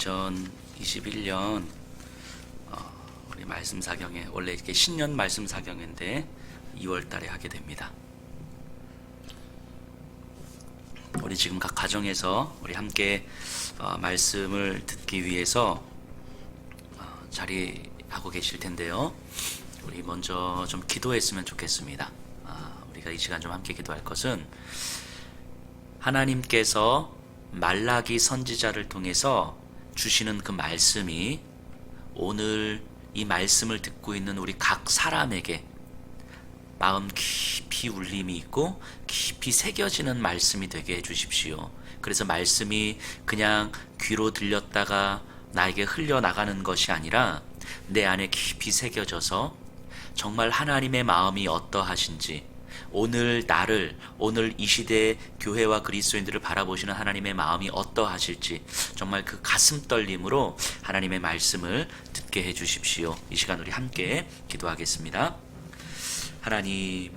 2021년 우리 말씀 사경에 원래 이렇게 신년 말씀 사경인데 2월 달에 하게 됩니다. 우리 지금 각 가정에서 우리 함께 말씀을 듣기 위해서 자리하고 계실 텐데요. 우리 먼저 좀 기도했으면 좋겠습니다. 우리가 이 시간 좀 함께 기도할 것은 하나님께서 말라기 선지자를 통해서 주시는 그 말씀이 오늘 이 말씀을 듣고 있는 우리 각 사람에게 마음 깊이 울림이 있고 깊이 새겨지는 말씀이 되게 해주십시오. 그래서 말씀이 그냥 귀로 들렸다가 나에게 흘려나가는 것이 아니라 내 안에 깊이 새겨져서 정말 하나님의 마음이 어떠하신지, 오늘 나를, 오늘 이 시대의 교회와 그리스도인들을 바라보시는 하나님의 마음이 어떠하실지 정말 그 가슴 떨림으로 하나님의 말씀을 듣게 해주십시오. 이 시간 우리 함께 기도하겠습니다. 하나님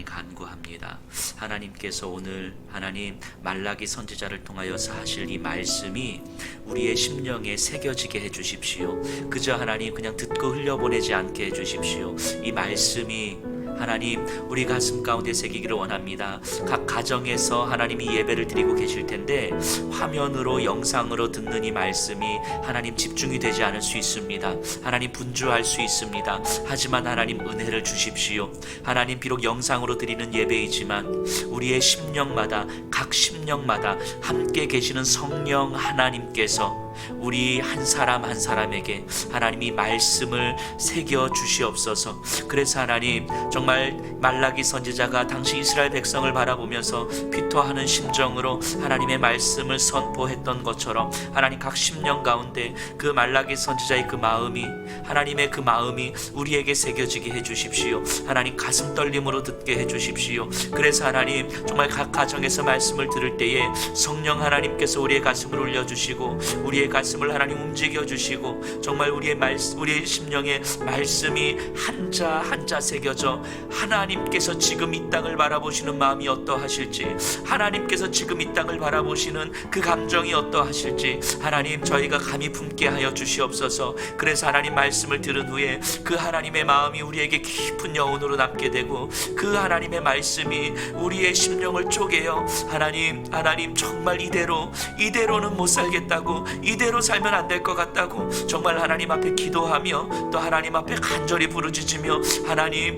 간구합니다. 하나님께서 오늘 하나님 말라기 선지자를 통하여서 하실 이 말씀이 우리의 심령에 새겨지게 해주십시오. 그저 하나님 그냥 듣고 흘려보내지 않게 해주십시오. 이 말씀이 하나님 우리 가슴 가운데 새기기를 원합니다. 각 가정에서 하나님이 예배를 드리고 계실 텐데 화면으로 영상으로 듣는 이 말씀이 하나님 집중이 되지 않을 수 있습니다. 하나님 분주할 수 있습니다. 하지만 하나님 은혜를 주십시오. 하나님 비록 영상으로 드리는 예배이지만 우리의 심령마다 각 심령마다 함께 계시는 성령 하나님께서 우리 한 사람 한 사람에게 하나님이 말씀을 새겨 주시옵소서. 그래서 하나님 정말 말라기 선지자가 당시 이스라엘 백성을 바라보면서 비토하는 심정으로 하나님의 말씀을 선포했던 것처럼 하나님 각 심령 가운데 그 말라기 선지자의 그 마음이, 하나님의 그 마음이 우리에게 새겨지게 해주십시오. 하나님 가슴 떨림으로 듣게 해주십시오. 그래서 하나님 정말 각 가정에서 말씀을 들을 때에 성령 하나님께서 우리의 가슴을 울려주시고 우리의 가슴을 하나님 움직여주시고 정말 우리의 심령에 말씀이 한자 한자 새겨져 하나님께서 지금 이 땅을 바라보시는 마음이 어떠하실지, 하나님께서 지금 이 땅을 바라보시는 그 감정이 어떠하실지 하나님 저희가 감히 품게 하여 주시옵소서. 그래서 하나님 말씀을 들은 후에 그 하나님의 마음이 우리에게 깊은 여운으로 남게 되고 그 하나님의 말씀이 우리의 심령을 쪼개어 하나님 정말 이대로는 못 살겠다고, 이대로 살면 안 될 것 같다고 정말 하나님 앞에 기도하며 또 하나님 앞에 간절히 부르짖으며 하나님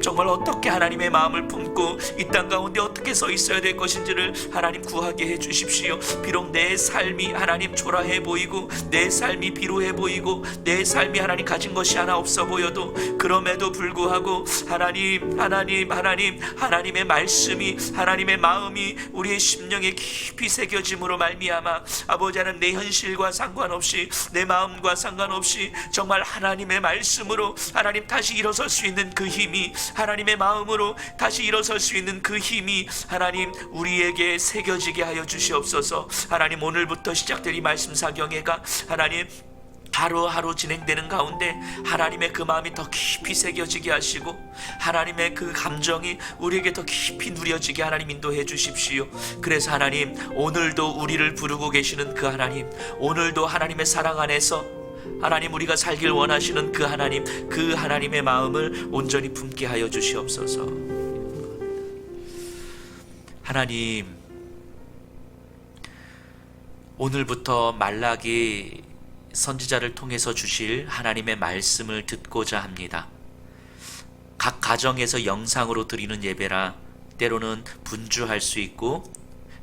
정말 어떻게 하나님의 마음을 품고 이 땅 가운데 어떻게 서 있어야 될 것인지를 하나님 구하게 해주십시오. 비록 내 삶이 하나님 초라해 보이고 내 삶이 비루해 보이고 내 삶이 하나님 가진 것이 하나 없어 보여도 그럼에도 불구하고 하나님의 말씀이, 하나님의 마음이 우리의 심령에 깊이 새겨짐으로 말미암아 아버지 하나님 내 현실과 상관없이 내 마음과 상관없이 정말 하나님의 말씀으로 하나님 다시 일어설 수 있는 그 힘이, 하나님의 마음으로 다시 일어설 수 있는 그 힘이 하나님 우리에게 새겨지게 하여 주시옵소서. 하나님 오늘부터 시작될 이 말씀 사경회가 하나님 하루하루 진행되는 가운데 하나님의 그 마음이 더 깊이 새겨지게 하시고 하나님의 그 감정이 우리에게 더 깊이 누려지게 하나님 인도해 주십시오. 그래서 하나님 오늘도 우리를 부르고 계시는 그 하나님, 오늘도 하나님의 사랑 안에서 하나님 우리가 살길 원하시는 그 하나님의 마음을 온전히 품게 하여 주시옵소서. 하나님 오늘부터 말라기 선지자를 통해서 주실 하나님의 말씀을 듣고자 합니다. 각 가정에서 영상으로 드리는 예배라 때로는 분주할 수 있고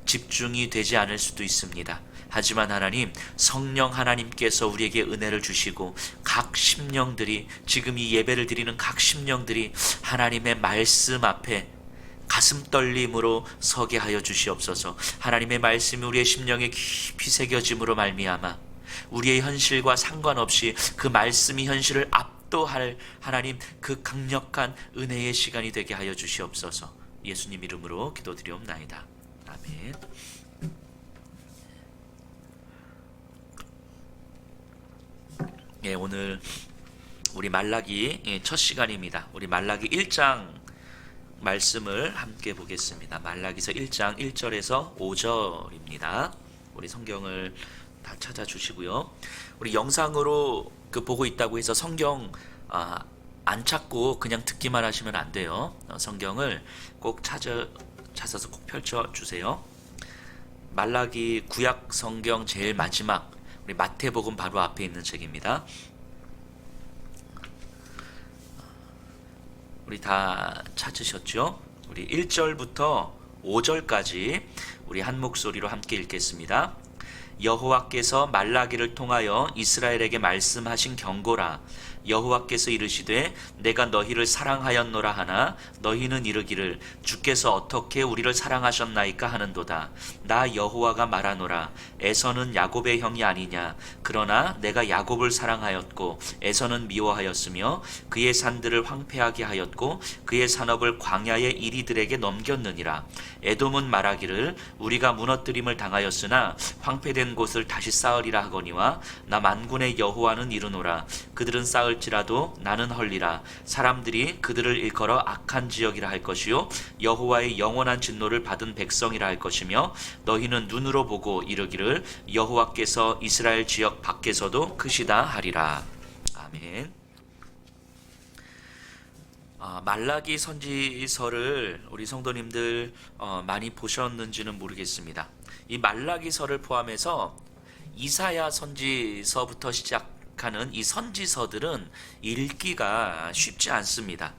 집중이 되지 않을 수도 있습니다. 하지만 하나님 성령 하나님께서 우리에게 은혜를 주시고 각 심령들이, 지금 이 예배를 드리는 각 심령들이 하나님의 말씀 앞에 가슴 떨림으로 서게 하여 주시옵소서. 하나님의 말씀이 우리의 심령에 깊이 새겨짐으로 말미암아 우리의 현실과 상관없이 그 말씀이 현실을 압도할 하나님 그 강력한 은혜의 시간이 되게 하여 주시옵소서. 예수님 이름으로 기도드리옵나이다. 아멘. 오늘 우리 말라기 첫 시간입니다. 우리 말라기 1장 말씀을 함께 보겠습니다. 말라기서 1장 1절에서 5절입니다. 우리 성경을 다 찾아주시고요. 우리 영상으로 보고 있다고 해서 성경 안 찾고 그냥 듣기만 하시면 안 돼요. 성경을 꼭 찾아서 꼭 펼쳐 주세요. 말라기 구약 성경 제일 마지막 우리 마태복음 바로 앞에 있는 책입니다. 우리 다 찾으셨죠? 우리 1절부터 5절까지 우리 한 목소리로 함께 읽겠습니다. 여호와께서 말라기를 통하여 이스라엘에게 말씀하신 경고라. 여호와께서 이르시되 내가 너희를 사랑하였노라 하나 너희는 이르기를 주께서 어떻게 우리를 사랑하셨나이까 하는도다. 나 여호와가 말하노라. 에서는 야곱의 형이 아니냐. 그러나 내가 야곱을 사랑하였고 에서는 미워하였으며 그의 산들을 황폐하게 하였고 그의 산업을 광야의 이리들에게 넘겼느니라. 에돔은 말하기를 우리가 무너뜨림을 당하였으나 황폐된 곳을 다시 쌓으리라 하거니와 나 만군의 여호와는 이르노라. 그들은 쌓을지라도 나는 헐리라. 사람들이 그들을 일컬어 악한 지역이라 할 것이요 여호와의 영원한 진노를 받은 백성이라 할 것이며 너희는 눈으로 보고 이르기를 여호와께서 이스라엘 지역 밖에서도 크시다 하리라. 아멘. 말라기 선지서를 우리 성도님들 많이 보셨는지는 모르겠습니다. 이 말라기서를 포함해서 이사야 선지서부터 시작하는 이 선지서들은 읽기가 쉽지 않습니다.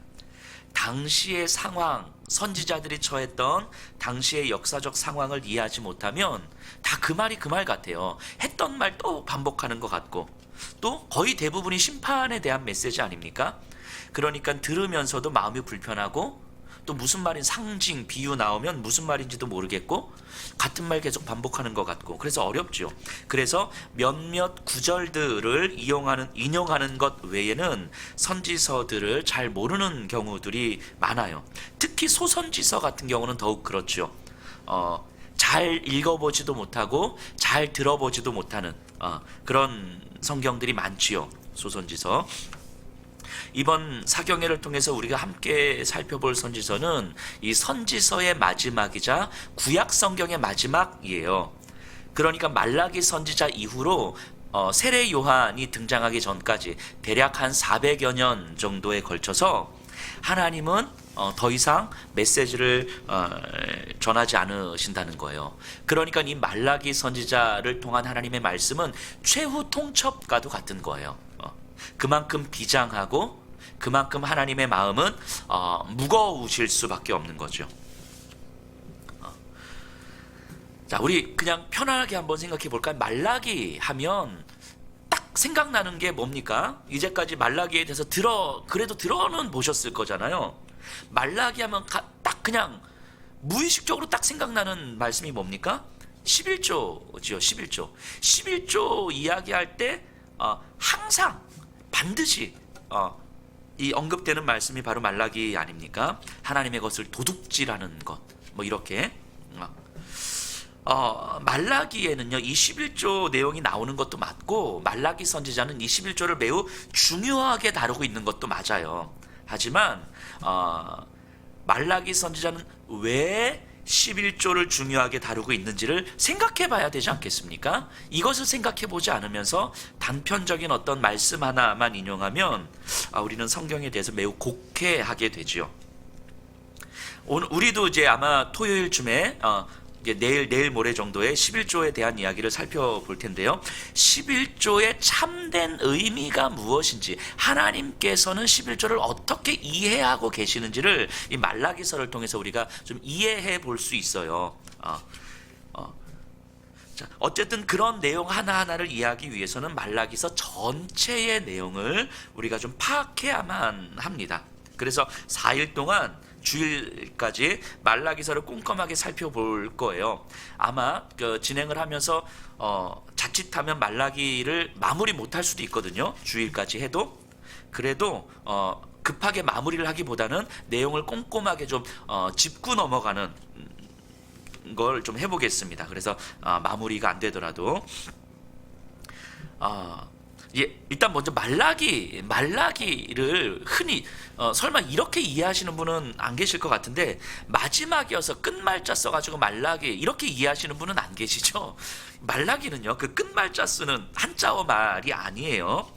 당시의 상황, 선지자들이 처했던 당시의 역사적 상황을 이해하지 못하면 다 그 말이 그 말 같아요. 했던 말 또 반복하는 것 같고 또 거의 대부분이 심판에 대한 메시지 아닙니까? 그러니까 들으면서도 마음이 불편하고 또 무슨 말인 상징, 비유 나오면 무슨 말인지도 모르겠고 같은 말 계속 반복하는 것 같고 그래서 어렵죠. 그래서 몇몇 구절들을 인용하는 것 외에는 선지서들을 잘 모르는 경우들이 많아요. 특히 소선지서 같은 경우는 더욱 그렇죠. 잘 읽어보지도 못하고 잘 들어보지도 못하는 그런 성경들이 많지요. 소선지서. 이번 사경회를 통해서 우리가 함께 살펴볼 선지서는 이 선지서의 마지막이자 구약 성경의 마지막이에요. 그러니까 말라기 선지자 이후로 세례 요한이 등장하기 전까지 대략 한 400여 년 정도에 걸쳐서 하나님은 더 이상 메시지를 전하지 않으신다는 거예요. 그러니까 이 말라기 선지자를 통한 하나님의 말씀은 최후 통첩과도 같은 거예요. 그만큼 비장하고 그만큼 하나님의 마음은 무거우실 수밖에 없는 거죠. 자, 우리 그냥 편안하게 한번 생각해 볼까요? 말라기 하면 딱 생각나는 게 뭡니까? 이제까지 말라기에 대해서 그래도 들어는 보셨을 거잖아요. 말라기 하면 딱 그냥 무의식적으로 딱 생각나는 말씀이 뭡니까? 11조지요. 11조. 11조 이야기할 때 항상 반드시 이 언급되는 말씀이 바로 말라기 아닙니까? 하나님의 것을 도둑질하는 것, 뭐 이렇게. 말라기에는요 이 11조 내용이 나오는 것도 맞고 말라기 선지자는 이 11조를 매우 중요하게 다루고 있는 것도 맞아요. 하지만 말라기 선지자는 왜 11조를 중요하게 다루고 있는지를 생각해 봐야 되지 않겠습니까? 이것을 생각해 보지 않으면서 단편적인 어떤 말씀 하나만 인용하면 우리는 성경에 대해서 매우 곡해하게 되지요. 오늘 우리도 이제 아마 토요일쯤에 이제 내일 모레 정도에 11조에 대한 이야기를 살펴볼 텐데요. 11조의 참된 의미가 무엇인지, 하나님께서는 11조를 어떻게 이해하고 계시는지를 이 말라기서를 통해서 우리가 좀 이해해 볼 수 있어요. 자, 어쨌든 그런 내용 하나하나를 이해하기 위해서는 말라기서 전체의 내용을 우리가 좀 파악해야만 합니다. 그래서 4일 동안 주일까지 말라기서를 꼼꼼하게 살펴볼 거예요. 아마 진행을 하면서 자칫하면 말라기를 마무리 못할 수도 있거든요. 주일까지 해도. 그래도 급하게 마무리를 하기보다는 내용을 꼼꼼하게 좀 짚고 넘어가는 걸 좀 해보겠습니다. 그래서 마무리가 안 되더라도 예, 일단 먼저 말라기를 흔히 설마 이렇게 이해하시는 분은 안 계실 것 같은데, 마지막이어서 끝말자 써가지고 말라기 이렇게 이해하시는 분은 안 계시죠? 말라기는요, 그 끝말자 쓰는 한자어 말이 아니에요.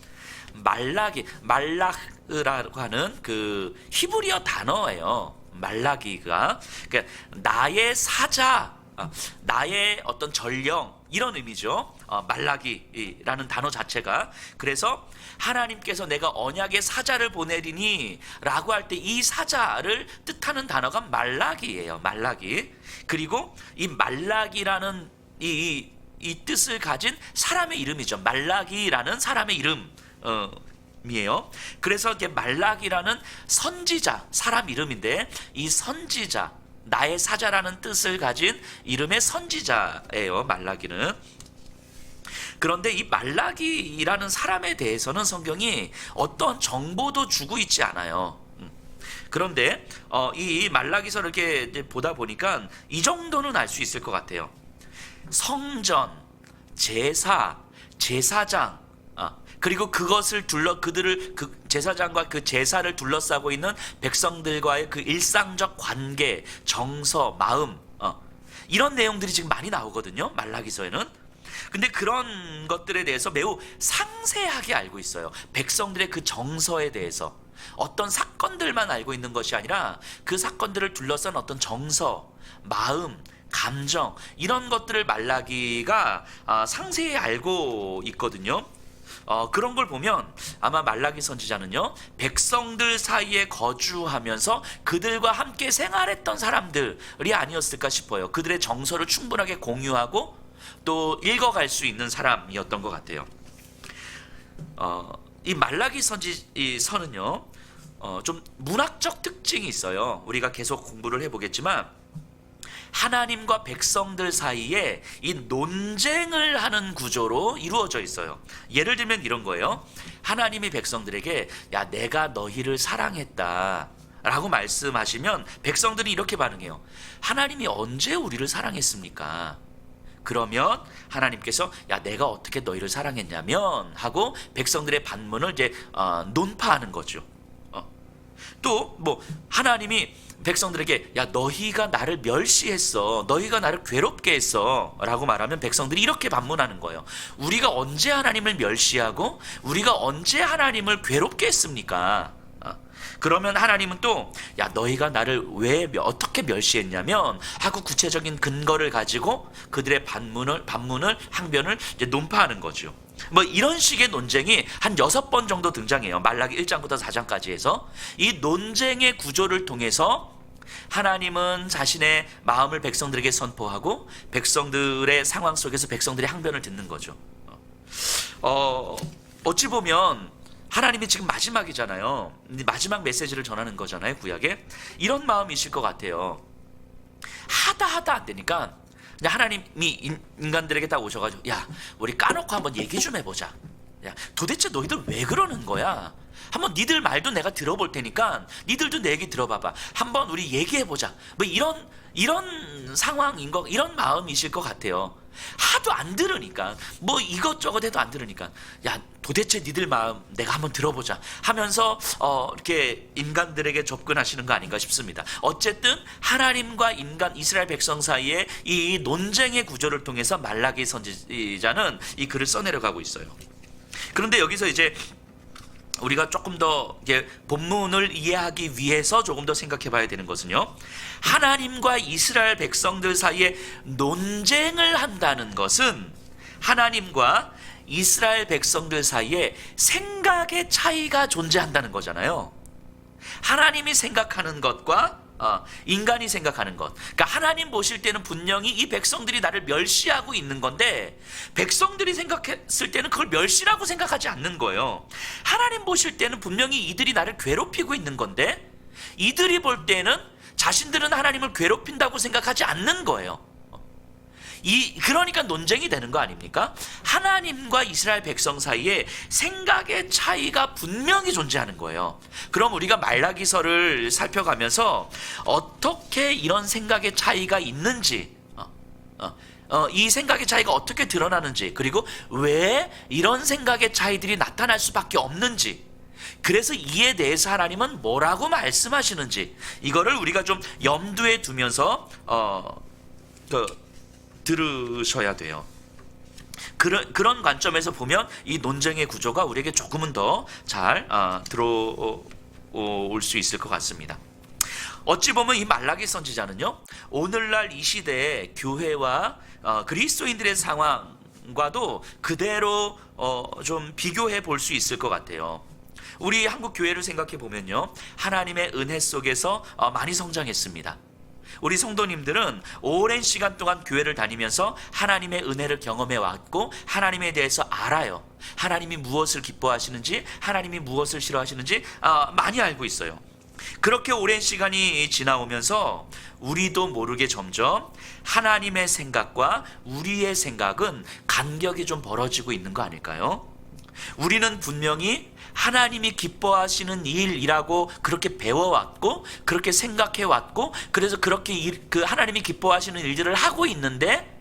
말라흐라고 하는 그 히브리어 단어예요. 말라기가 그러니까 나의 사자, 나의 어떤 전령, 이런 의미죠. 말라기라는 단어 자체가. 그래서 하나님께서 내가 언약의 사자를 보내리니 라고 할 때 이 사자를 뜻하는 단어가 말라기예요. 말라기. 그리고 이 말라기라는 이 뜻을 가진 사람의 이름이죠. 말라기라는 사람의 이름이에요. 그래서 이제 말라기라는 선지자, 사람 이름인데, 이 선지자, 나의 사자라는 뜻을 가진 이름의 선지자예요. 말라기는. 그런데 이 말라기라는 사람에 대해서는 성경이 어떤 정보도 주고 있지 않아요. 그런데 이 말라기서를 이렇게 보다 보니까 이 정도는 알 수 있을 것 같아요. 성전, 제사, 제사장, 그리고 그것을 그들을 그 제사장과 그 제사를 둘러싸고 있는 백성들과의 그 일상적 관계, 정서, 마음, 이런 내용들이 지금 많이 나오거든요. 말라기서에는. 근데 그런 것들에 대해서 매우 상세하게 알고 있어요. 백성들의 그 정서에 대해서. 어떤 사건들만 알고 있는 것이 아니라 그 사건들을 둘러싼 어떤 정서, 마음, 감정, 이런 것들을 말라기가 상세히 알고 있거든요. 그런 걸 보면 아마 말라기 선지자는요, 백성들 사이에 거주하면서 그들과 함께 생활했던 사람들이 아니었을까 싶어요. 그들의 정서를 충분하게 공유하고 또 읽어갈 수 있는 사람이었던 것 같아요. 이 말라기 선지서는요, 좀 문학적 특징이 있어요. 우리가 계속 공부를 해보겠지만, 하나님과 백성들 사이에 이 논쟁을 하는 구조로 이루어져 있어요. 예를 들면 이런 거예요. 하나님이 백성들에게 야, 내가 너희를 사랑했다 라고 말씀하시면 백성들이 이렇게 반응해요. 하나님이 언제 우리를 사랑했습니까? 그러면 하나님께서 야, 내가 어떻게 너희를 사랑했냐면 하고 백성들의 반문을 이제 논파하는 거죠. 또 뭐 하나님이 백성들에게 야, 너희가 나를 멸시했어, 너희가 나를 괴롭게 했어 라고 말하면 백성들이 이렇게 반문하는 거예요. 우리가 언제 하나님을 멸시하고 우리가 언제 하나님을 괴롭게 했습니까? 그러면 하나님은 또 야, 너희가 나를 왜 어떻게 멸시했냐면 하고 구체적인 근거를 가지고 그들의 반문을 항변을 이제 논파하는 거죠. 뭐 이런 식의 논쟁이 한 6번 정도 등장해요. 말라기 1장부터 4장까지 해서. 이 논쟁의 구조를 통해서 하나님은 자신의 마음을 백성들에게 선포하고 백성들의 상황 속에서 백성들의 항변을 듣는 거죠. 어찌 보면 하나님이 지금 마지막이잖아요. 마지막 메시지를 전하는 거잖아요, 구약에. 이런 마음이실 것 같아요. 하다 안 되니까 하나님이 인간들에게 딱 오셔가지고 야, 우리 까놓고 한번 얘기 좀 해보자. 야, 도대체 너희들 왜 그러는 거야? 한번 니들 말도 내가 들어볼 테니까 니들도 내 얘기 들어봐봐. 한번 우리 얘기해보자. 뭐 이런 상황인 거, 이런 마음이실 것 같아요. 하도 안 들으니까, 뭐 이것저것 해도 안 들으니까 야, 도대체 니들 마음 내가 한번 들어보자 하면서 이렇게 인간들에게 접근하시는 거 아닌가 싶습니다. 어쨌든 하나님과 인간, 이스라엘 백성 사이에 이 논쟁의 구조를 통해서 말라기 선지자는 이 글을 써내려가고 있어요. 그런데 여기서 이제 우리가 조금 더 본문을 이해하기 위해서 조금 더 생각해 봐야 되는 것은요, 하나님과 이스라엘 백성들 사이에 논쟁을 한다는 것은 하나님과 이스라엘 백성들 사이에 생각의 차이가 존재한다는 거잖아요. 하나님이 생각하는 것과 인간이 생각하는 것. 그러니까 하나님 보실 때는 분명히 이 백성들이 나를 멸시하고 있는 건데, 백성들이 생각했을 때는 그걸 멸시라고 생각하지 않는 거예요. 하나님 보실 때는 분명히 이들이 나를 괴롭히고 있는 건데, 이들이 볼 때는 자신들은 하나님을 괴롭힌다고 생각하지 않는 거예요. 그러니까 논쟁이 되는 거 아닙니까? 하나님과 이스라엘 백성 사이에 생각의 차이가 분명히 존재하는 거예요. 그럼 우리가 말라기서를 살펴가면서 어떻게 이런 생각의 차이가 있는지 이 생각의 차이가 어떻게 드러나는지, 그리고 왜 이런 생각의 차이들이 나타날 수밖에 없는지, 그래서 이에 대해서 하나님은 뭐라고 말씀하시는지, 이거를 우리가 좀 염두에 두면서 들으셔야 돼요. 그런 관점에서 보면 이 논쟁의 구조가 우리에게 조금은 더 잘 들어올 수 있을 것 같습니다. 어찌 보면 이 말라기 선지자는요, 오늘날 이 시대의 교회와 그리스도인들의 상황과도 그대로 좀 비교해 볼 수 있을 것 같아요. 우리 한국 교회를 생각해 보면요, 하나님의 은혜 속에서 많이 성장했습니다. 우리 성도님들은 오랜 시간 동안 교회를 다니면서 하나님의 은혜를 경험해 왔고, 하나님에 대해서 알아요. 하나님이 무엇을 기뻐하시는지, 하나님이 무엇을 싫어하시는지 많이 알고 있어요. 그렇게 오랜 시간이 지나오면서 우리도 모르게 점점 하나님의 생각과 우리의 생각은 간격이 좀 벌어지고 있는 거 아닐까요? 우리는 분명히 하나님이 기뻐하시는 일이라고 그렇게 배워왔고, 그렇게 생각해왔고, 그래서 그렇게 그 하나님이 기뻐하시는 일들을 하고 있는데,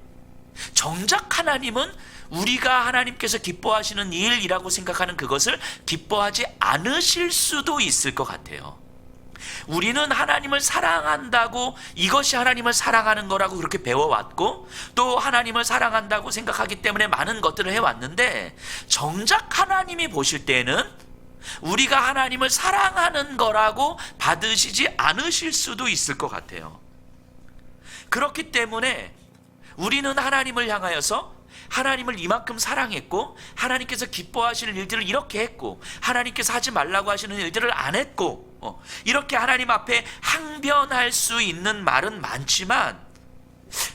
정작 하나님은 우리가 하나님께서 기뻐하시는 일이라고 생각하는 그것을 기뻐하지 않으실 수도 있을 것 같아요. 우리는 하나님을 사랑한다고, 이것이 하나님을 사랑하는 거라고 그렇게 배워왔고, 또 하나님을 사랑한다고 생각하기 때문에 많은 것들을 해왔는데, 정작 하나님이 보실 때는 우리가 하나님을 사랑하는 거라고 받으시지 않으실 수도 있을 것 같아요. 그렇기 때문에 우리는 하나님을 향하여서 하나님을 이만큼 사랑했고, 하나님께서 기뻐하시는 일들을 이렇게 했고, 하나님께서 하지 말라고 하시는 일들을 안 했고, 이렇게 하나님 앞에 항변할 수 있는 말은 많지만,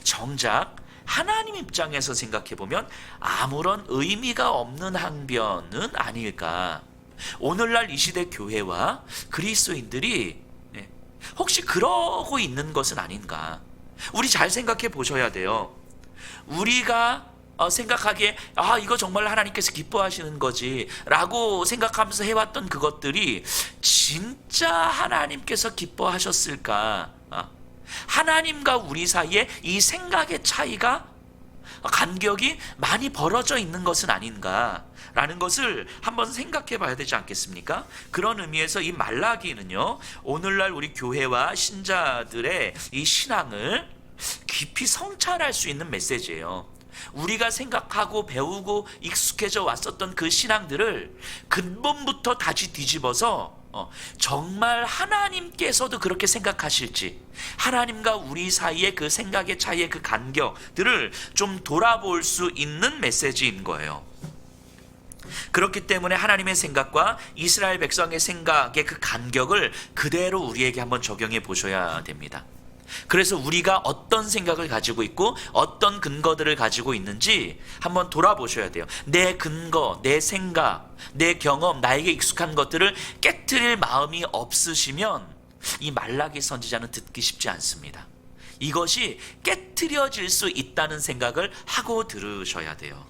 정작 하나님 입장에서 생각해 보면 아무런 의미가 없는 항변은 아닐까. 오늘날 이 시대 교회와 그리스도인들이 혹시 그러고 있는 것은 아닌가. 우리 잘 생각해 보셔야 돼요. 우리가 생각하기에 이거 정말 하나님께서 기뻐하시는 거지 라고 생각하면서 해왔던 그것들이 진짜 하나님께서 기뻐하셨을까? 하나님과 우리 사이에 이 생각의 차이가, 간격이 많이 벌어져 있는 것은 아닌가 라는 것을 한번 생각해 봐야 되지 않겠습니까? 그런 의미에서 이 말라기는요, 오늘날 우리 교회와 신자들의 이 신앙을 깊이 성찰할 수 있는 메시지예요. 우리가 생각하고 배우고 익숙해져 왔었던 그 신앙들을 근본부터 다시 뒤집어서 정말 하나님께서도 그렇게 생각하실지, 하나님과 우리 사이의 그 생각의 차이의 그 간격들을 좀 돌아볼 수 있는 메시지인 거예요. 그렇기 때문에 하나님의 생각과 이스라엘 백성의 생각의 그 간격을 그대로 우리에게 한번 적용해 보셔야 됩니다. 그래서 우리가 어떤 생각을 가지고 있고 어떤 근거들을 가지고 있는지 한번 돌아보셔야 돼요. 내 근거, 내 생각, 내 경험, 나에게 익숙한 것들을 깨트릴 마음이 없으시면 이 말라기 선지자는 듣기 쉽지 않습니다. 이것이 깨트려질 수 있다는 생각을 하고 들으셔야 돼요.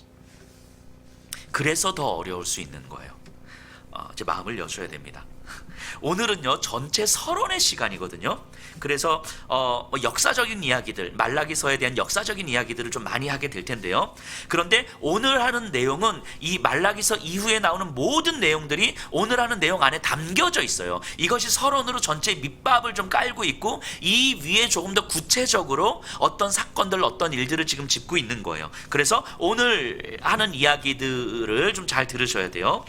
그래서 더 어려울 수 있는 거예요. 제 마음을 여셔야 됩니다. 오늘은요, 전체 서론의 시간이거든요. 그래서 역사적인 이야기들, 말라기서에 대한 역사적인 이야기들을 좀 많이 하게 될 텐데요. 그런데 오늘 하는 내용은 이 말라기서 이후에 나오는 모든 내용들이 오늘 하는 내용 안에 담겨져 있어요. 이것이 서론으로 전체 밑밥을 좀 깔고 있고, 이 위에 조금 더 구체적으로 어떤 사건들, 어떤 일들을 지금 짚고 있는 거예요. 그래서 오늘 하는 이야기들을 좀 잘 들으셔야 돼요.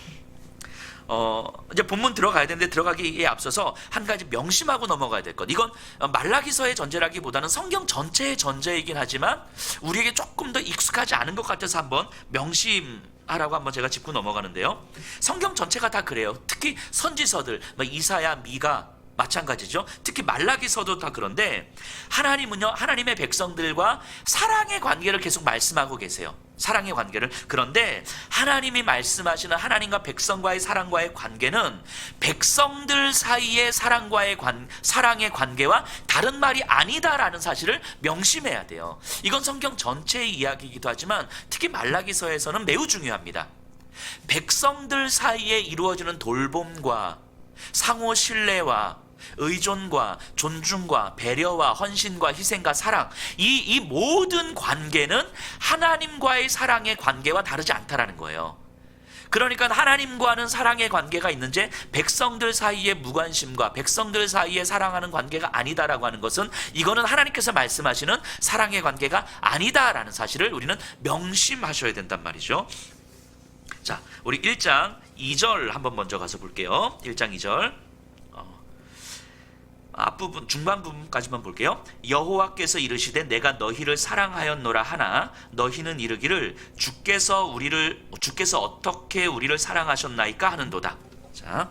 이제 본문 들어가야 되는데, 들어가기에 앞서서 한 가지 명심하고 넘어가야 될 것. 이건 말라기서의 전제라기보다는 성경 전체의 전제이긴 하지만 우리에게 조금 더 익숙하지 않은 것 같아서 한번 명심하라고 한번 제가 짚고 넘어가는데요. 성경 전체가 다 그래요. 특히 선지서들, 이사야, 미가 마찬가지죠. 특히 말라기서도 다 그런데, 하나님은요, 하나님의 백성들과 사랑의 관계를 계속 말씀하고 계세요. 사랑의 관계를. 그런데 하나님이 말씀하시는 하나님과 백성과의 사랑과의 관계는 백성들 사이의 사랑의 관계와 다른 말이 아니다라는 사실을 명심해야 돼요. 이건 성경 전체의 이야기이기도 하지만 특히 말라기서에서는 매우 중요합니다. 백성들 사이에 이루어지는 돌봄과 상호 신뢰와 의존과 존중과 배려와 헌신과 희생과 사랑, 이 모든 관계는 하나님과의 사랑의 관계와 다르지 않다라는 거예요. 그러니까 하나님과는 사랑의 관계가 있는지 백성들 사이의 무관심과 백성들 사이에 사랑하는 관계가 아니다라고 하는 것은, 이거는 하나님께서 말씀하시는 사랑의 관계가 아니다라는 사실을 우리는 명심하셔야 된단 말이죠. 자, 우리 1장 2절 한번 먼저 가서 볼게요. 1장 2절 앞부분 중반 부분까지만 볼게요. 여호와께서 이르시되 내가 너희를 사랑하였노라 하나 너희는 이르기를 주께서 어떻게 우리를 사랑하셨나이까 하는도다. 자,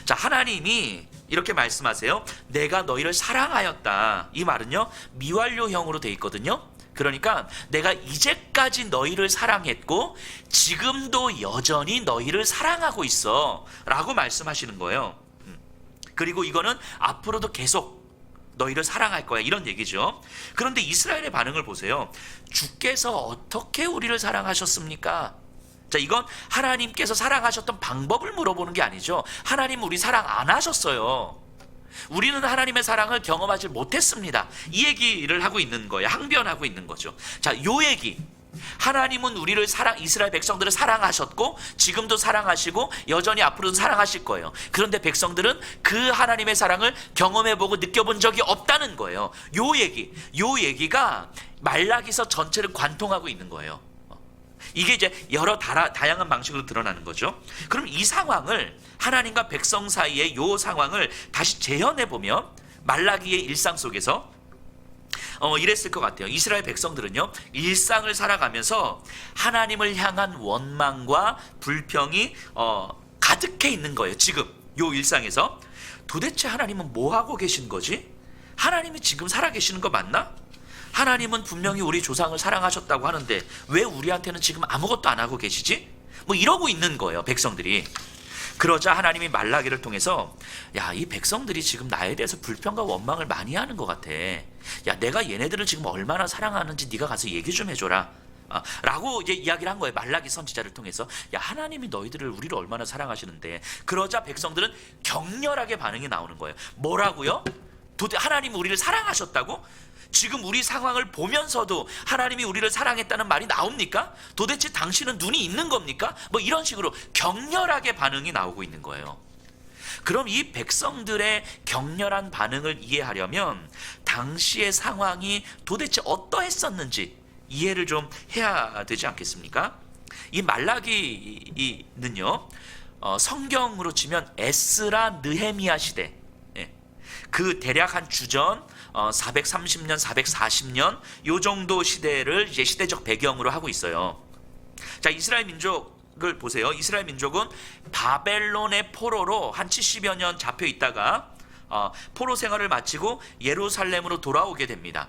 하나님이 이렇게 말씀하세요. 내가 너희를 사랑하였다. 이 말은요, 미완료형으로 돼 있거든요. 그러니까 내가 이제까지 너희를 사랑했고 지금도 여전히 너희를 사랑하고 있어 라고 말씀하시는 거예요. 그리고 이거는 앞으로도 계속 너희를 사랑할 거야, 이런 얘기죠. 그런데 이스라엘의 반응을 보세요. 주께서 어떻게 우리를 사랑하셨습니까? 자, 이건 하나님께서 사랑하셨던 방법을 물어보는 게 아니죠. 하나님 우리 사랑 안 하셨어요. 우리는 하나님의 사랑을 경험하지 못했습니다. 이 얘기를 하고 있는 거예요. 항변하고 있는 거죠. 자, 요 얘기. 하나님은 우리를 이스라엘 백성들을 사랑하셨고 지금도 사랑하시고 여전히 앞으로도 사랑하실 거예요. 그런데 백성들은 그 하나님의 사랑을 경험해보고 느껴본 적이 없다는 거예요. 요 얘기가 말라기서 전체를 관통하고 있는 거예요. 이게 이제 여러 다양한 방식으로 드러나는 거죠. 그럼 이 상황을, 하나님과 백성 사이의 요 상황을 다시 재현해보면 말라기의 일상 속에서 이랬을 것 같아요. 이스라엘 백성들은요, 일상을 살아가면서 하나님을 향한 원망과 불평이 가득해 있는 거예요. 지금 요 일상에서 도대체 하나님은 뭐 하고 계신 거지? 하나님이 지금 살아계시는 거 맞나? 하나님은 분명히 우리 조상을 사랑하셨다고 하는데 왜 우리한테는 지금 아무것도 안 하고 계시지? 뭐 이러고 있는 거예요, 백성들이. 그러자 하나님이 말라기를 통해서, 야, 이 백성들이 지금 나에 대해서 불평과 원망을 많이 하는 것 같아. 야, 내가 얘네들을 지금 얼마나 사랑하는지 네가 가서 얘기 좀 해줘라. 라고 이제 이야기를 한 거예요. 말라기 선지자를 통해서. 야, 하나님이 우리를 얼마나 사랑하시는데. 그러자 백성들은 격렬하게 반응이 나오는 거예요. 뭐라고요? 하나님이 우리를 사랑하셨다고? 지금 우리 상황을 보면서도 하나님이 우리를 사랑했다는 말이 나옵니까? 도대체 당신은 눈이 있는 겁니까? 뭐 이런 식으로 격렬하게 반응이 나오고 있는 거예요. 그럼 이 백성들의 격렬한 반응을 이해하려면 당시의 상황이 도대체 어떠했었는지 이해를 좀 해야 되지 않겠습니까? 이 말라기는요, 성경으로 치면 에스라 느헤미야 시대, 그 대략 한 주전 430년, 440년 요 정도 시대를 이제 시대적 배경으로 하고 있어요. 자, 이스라엘 민족을 보세요. 이스라엘 민족은 바벨론의 포로로 한 70여 년 잡혀 있다가 포로 생활을 마치고 예루살렘으로 돌아오게 됩니다.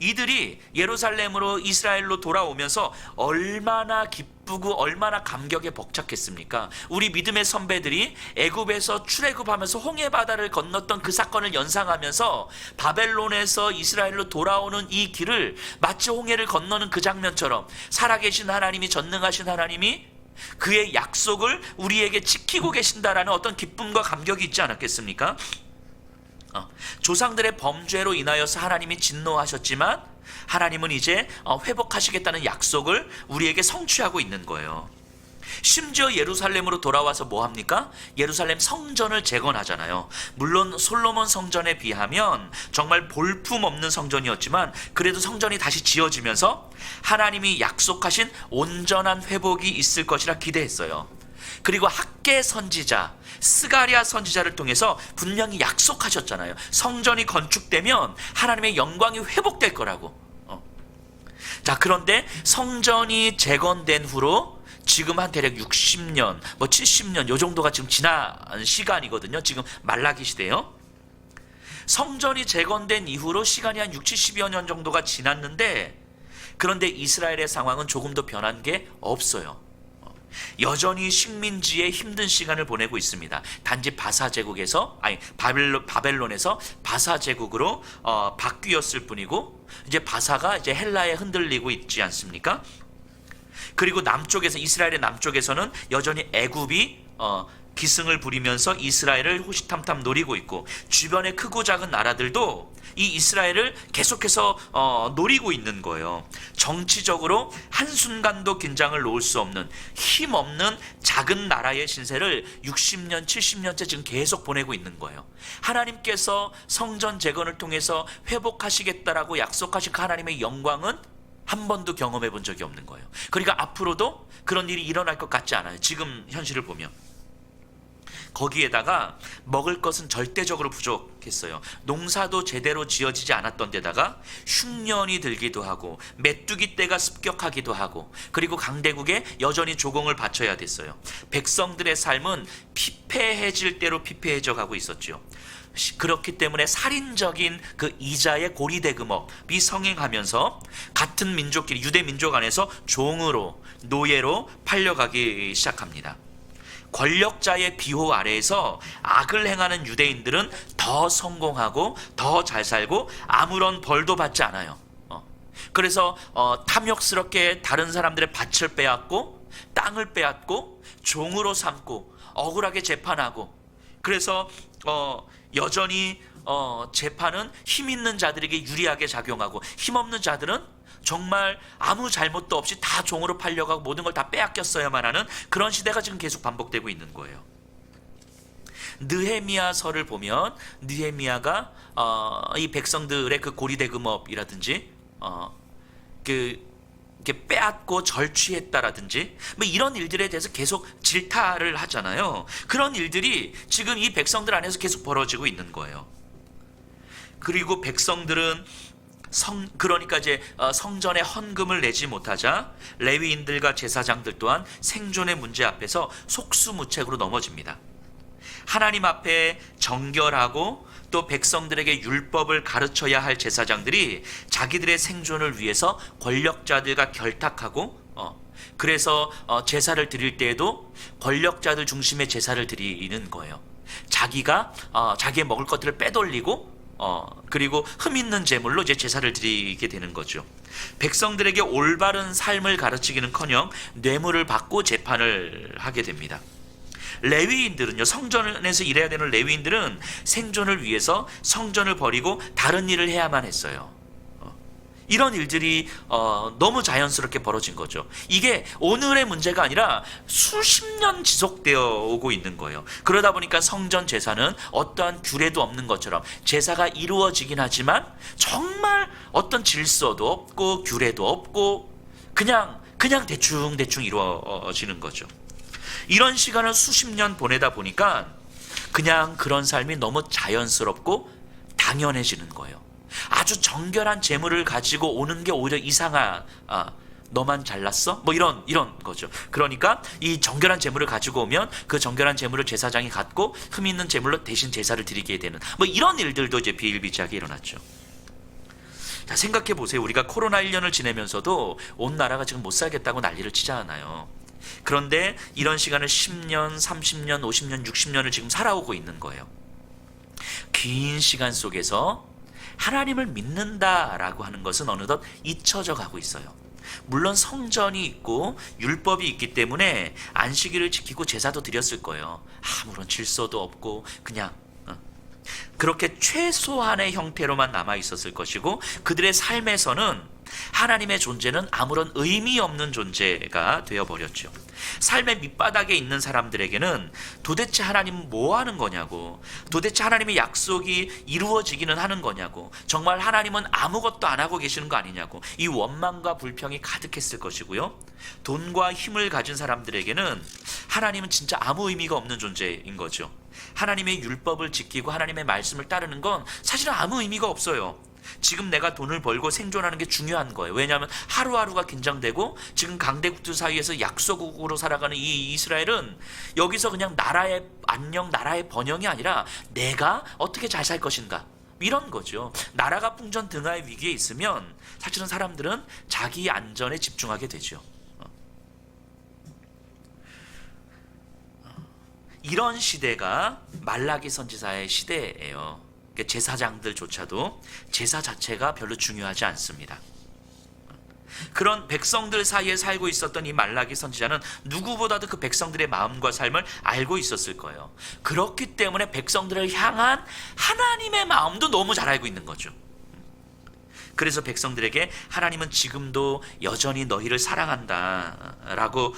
이들이 예루살렘으로 이스라엘로 돌아오면서 얼마나 기쁘고 얼마나 감격에 벅찼겠습니까? 우리 믿음의 선배들이 애굽에서 출애굽하면서 홍해바다를 건넜던 그 사건을 연상하면서 바벨론에서 이스라엘로 돌아오는 이 길을 마치 홍해를 건너는 그 장면처럼 살아계신 하나님이, 전능하신 하나님이 그의 약속을 우리에게 지키고 계신다라는 어떤 기쁨과 감격이 있지 않았겠습니까? 조상들의 범죄로 인하여서 하나님이 진노하셨지만 하나님은 이제 회복하시겠다는 약속을 우리에게 성취하고 있는 거예요. 심지어 예루살렘으로 돌아와서 뭐 합니까? 예루살렘 성전을 재건하잖아요. 물론 솔로몬 성전에 비하면 정말 볼품없는 성전이었지만 그래도 성전이 다시 지어지면서 하나님이 약속하신 온전한 회복이 있을 것이라 기대했어요. 그리고 학개 선지자, 스가랴 선지자를 통해서 분명히 약속하셨잖아요. 성전이 건축되면 하나님의 영광이 회복될 거라고. 자, 그런데 성전이 재건된 후로 지금 한 대략 60년, 뭐 70년 요 정도가 지금 지난 시간이거든요. 지금 말라기 시대요. 성전이 재건된 이후로 시간이 한 60, 70여 년 정도가 지났는데 그런데 이스라엘의 상황은 조금도 변한 게 없어요. 여전히 식민지에 힘든 시간을 보내고 있습니다. 단지 바벨론에서 바사 제국으로 바뀌었을 뿐이고 이제 바사가 이제 헬라에 흔들리고 있지 않습니까? 그리고 남쪽에서, 이스라엘의 남쪽에서는 여전히 애굽이 기승을 부리면서 이스라엘을 호시탐탐 노리고 있고, 주변의 크고 작은 나라들도 이 이스라엘을 계속해서 노리고 있는 거예요. 정치적으로 한순간도 긴장을 놓을 수 없는 힘없는 작은 나라의 신세를 60년, 70년째 지금 계속 보내고 있는 거예요. 하나님께서 성전 재건을 통해서 회복하시겠다라고 약속하신 그 하나님의 영광은 한 번도 경험해 본 적이 없는 거예요. 그러니까 앞으로도 그런 일이 일어날 것 같지 않아요. 지금 현실을 보면. 거기에다가 먹을 것은 절대적으로 부족했어요. 농사도 제대로 지어지지 않았던 데다가 흉년이 들기도 하고 메뚜기 떼가 습격하기도 하고, 그리고 강대국에 여전히 조공을 바쳐야 됐어요. 백성들의 삶은 피폐해질 대로 피폐해져 가고 있었죠. 그렇기 때문에 살인적인 그 이자의 고리대금업이 성행하면서 같은 민족끼리, 유대 민족 안에서 종으로, 노예로 팔려가기 시작합니다. 권력자의 비호 아래에서 악을 행하는 유대인들은 더 성공하고 더 잘 살고 아무런 벌도 받지 않아요. 그래서 탐욕스럽게 다른 사람들의 밭을 빼앗고 땅을 빼앗고 종으로 삼고 억울하게 재판하고, 그래서 여전히 재판은 힘 있는 자들에게 유리하게 작용하고, 힘없는 자들은 정말 아무 잘못도 없이 다 종으로 팔려가고 모든 걸 다 빼앗겼어야만 하는 그런 시대가 지금 계속 반복되고 있는 거예요. 느헤미야서를 보면 느헤미야가 이 백성들의 그 고리대금업이라든지 이렇게 빼앗고 절취했다라든지 뭐 이런 일들에 대해서 계속 질타를 하잖아요. 그런 일들이 지금 이 백성들 안에서 계속 벌어지고 있는 거예요. 그리고 백성들은 그러니까 이제 성전에 헌금을 내지 못하자 레위인들과 제사장들 또한 생존의 문제 앞에서 속수무책으로 넘어집니다. 하나님 앞에 정결하고 또 백성들에게 율법을 가르쳐야 할 제사장들이 자기들의 생존을 위해서 권력자들과 결탁하고, 그래서 제사를 드릴 때에도 권력자들 중심의 제사를 드리는 거예요. 자기가 자기의 먹을 것들을 빼돌리고 그리고 흠 있는 제물로 이제 제사를 드리게 되는 거죠. 백성들에게 올바른 삶을 가르치기는커녕 뇌물을 받고 재판을 하게 됩니다. 레위인들은요, 성전에서 일해야 되는 레위인들은 생존을 위해서 성전을 버리고 다른 일을 해야만 했어요. 이런 일들이 너무 자연스럽게 벌어진 거죠. 이게 오늘의 문제가 아니라 수십 년 지속되어 오고 있는 거예요. 그러다 보니까 성전 제사는 어떠한 규례도 없는 것처럼 제사가 이루어지긴 하지만 정말 어떤 질서도 없고 규례도 없고 그냥 대충 이루어지는 거죠. 이런 시간을 수십 년 보내다 보니까 그냥 그런 삶이 너무 자연스럽고 당연해지는 거예요. 아주 정결한 재물을 가지고 오는 게 오히려 너만 잘났어? 뭐 이런 거죠. 그러니까 이 정결한 재물을 가지고 오면 그 정결한 재물을 제사장이 갖고 흠 있는 재물로 대신 제사를 드리게 되는 뭐 이런 일들도 이제 비일비재하게 일어났죠. 자, 생각해 보세요. 우리가 코로나 1년을 지내면서도 온 나라가 지금 못 살겠다고 난리를 치잖아요. 그런데 이런 시간을 10년, 30년, 50년, 60년을 지금 살아오고 있는 거예요. 긴 시간 속에서 하나님을 믿는다라고 하는 것은 어느덧 잊혀져 가고 있어요. 물론 성전이 있고 율법이 있기 때문에 안식일을 지키고 제사도 드렸을 거예요. 아무런 질서도 없고 그냥 그렇게 최소한의 형태로만 남아 있었을 것이고, 그들의 삶에서는 하나님의 존재는 아무런 의미 없는 존재가 되어버렸죠. 삶의 밑바닥에 있는 사람들에게는 도대체 하나님은 뭐 하는 거냐고, 도대체 하나님의 약속이 이루어지기는 하는 거냐고, 정말 하나님은 아무것도 안 하고 계시는 거 아니냐고, 이 원망과 불평이 가득했을 것이고요. 돈과 힘을 가진 사람들에게는 하나님은 진짜 아무 의미가 없는 존재인 거죠. 하나님의 율법을 지키고 하나님의 말씀을 따르는 건 사실은 아무 의미가 없어요. 지금 내가 돈을 벌고 생존하는 게 중요한 거예요. 왜냐하면 하루하루가 긴장되고 지금 강대국들 사이에서 약소국으로 살아가는 이 이스라엘은 여기서 그냥 나라의 안녕, 나라의 번영이 아니라 내가 어떻게 잘 살 것인가, 이런 거죠. 나라가 풍전등화의 위기에 있으면 사실은 사람들은 자기 안전에 집중하게 되죠. 이런 시대가 말라기 선지자의 시대예요. 제사장들조차도 제사 자체가 별로 중요하지 않습니다. 그런 백성들 사이에 살고 있었던 이 말라기 선지자는 누구보다도 그 백성들의 마음과 삶을 알고 있었을 거예요. 그렇기 때문에 백성들을 향한 하나님의 마음도 너무 잘 알고 있는 거죠. 그래서 백성들에게 하나님은 지금도 여전히 너희를 사랑한다 라고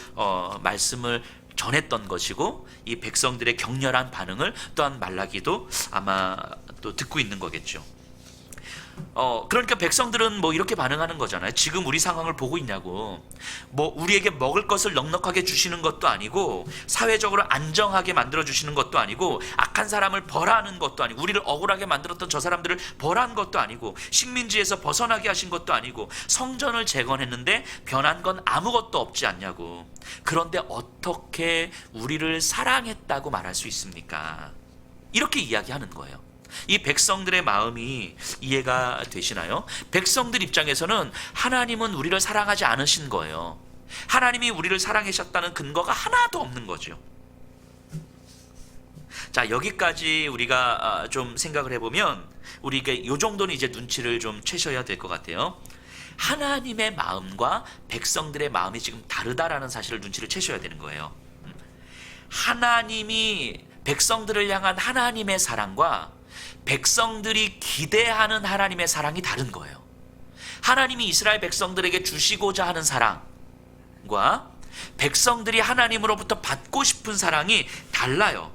말씀을 전했던 것이고, 이 백성들의 격렬한 반응을 또한 말라기도 아마 또 듣고 있는 거겠죠. 그러니까 백성들은 뭐 이렇게 반응하는 거잖아요. 지금 우리 상황을 보고 있냐고. 뭐 우리에게 먹을 것을 넉넉하게 주시는 것도 아니고, 사회적으로 안정하게 만들어 주시는 것도 아니고, 악한 사람을 벌하는 것도 아니고, 우리를 억울하게 만들었던 저 사람들을 벌한 것도 아니고, 식민지에서 벗어나게 하신 것도 아니고, 성전을 재건했는데 변한 건 아무것도 없지 않냐고. 그런데 어떻게 우리를 사랑했다고 말할 수 있습니까? 이렇게 이야기하는 거예요. 이 백성들의 마음이 이해가 되시나요? 백성들 입장에서는 하나님은 우리를 사랑하지 않으신 거예요. 하나님이 우리를 사랑하셨다는 근거가 하나도 없는 거죠. 자, 여기까지 우리가 좀 생각을 해보면 우리가 이 정도는 이제 눈치를 좀 채셔야 될 것 같아요. 하나님의 마음과 백성들의 마음이 지금 다르다라는 사실을 눈치를 채셔야 되는 거예요. 하나님이 백성들을 향한 하나님의 사랑과 백성들이 기대하는 하나님의 사랑이 다른 거예요. 하나님이 이스라엘 백성들에게 주시고자 하는 사랑과 백성들이 하나님으로부터 받고 싶은 사랑이 달라요.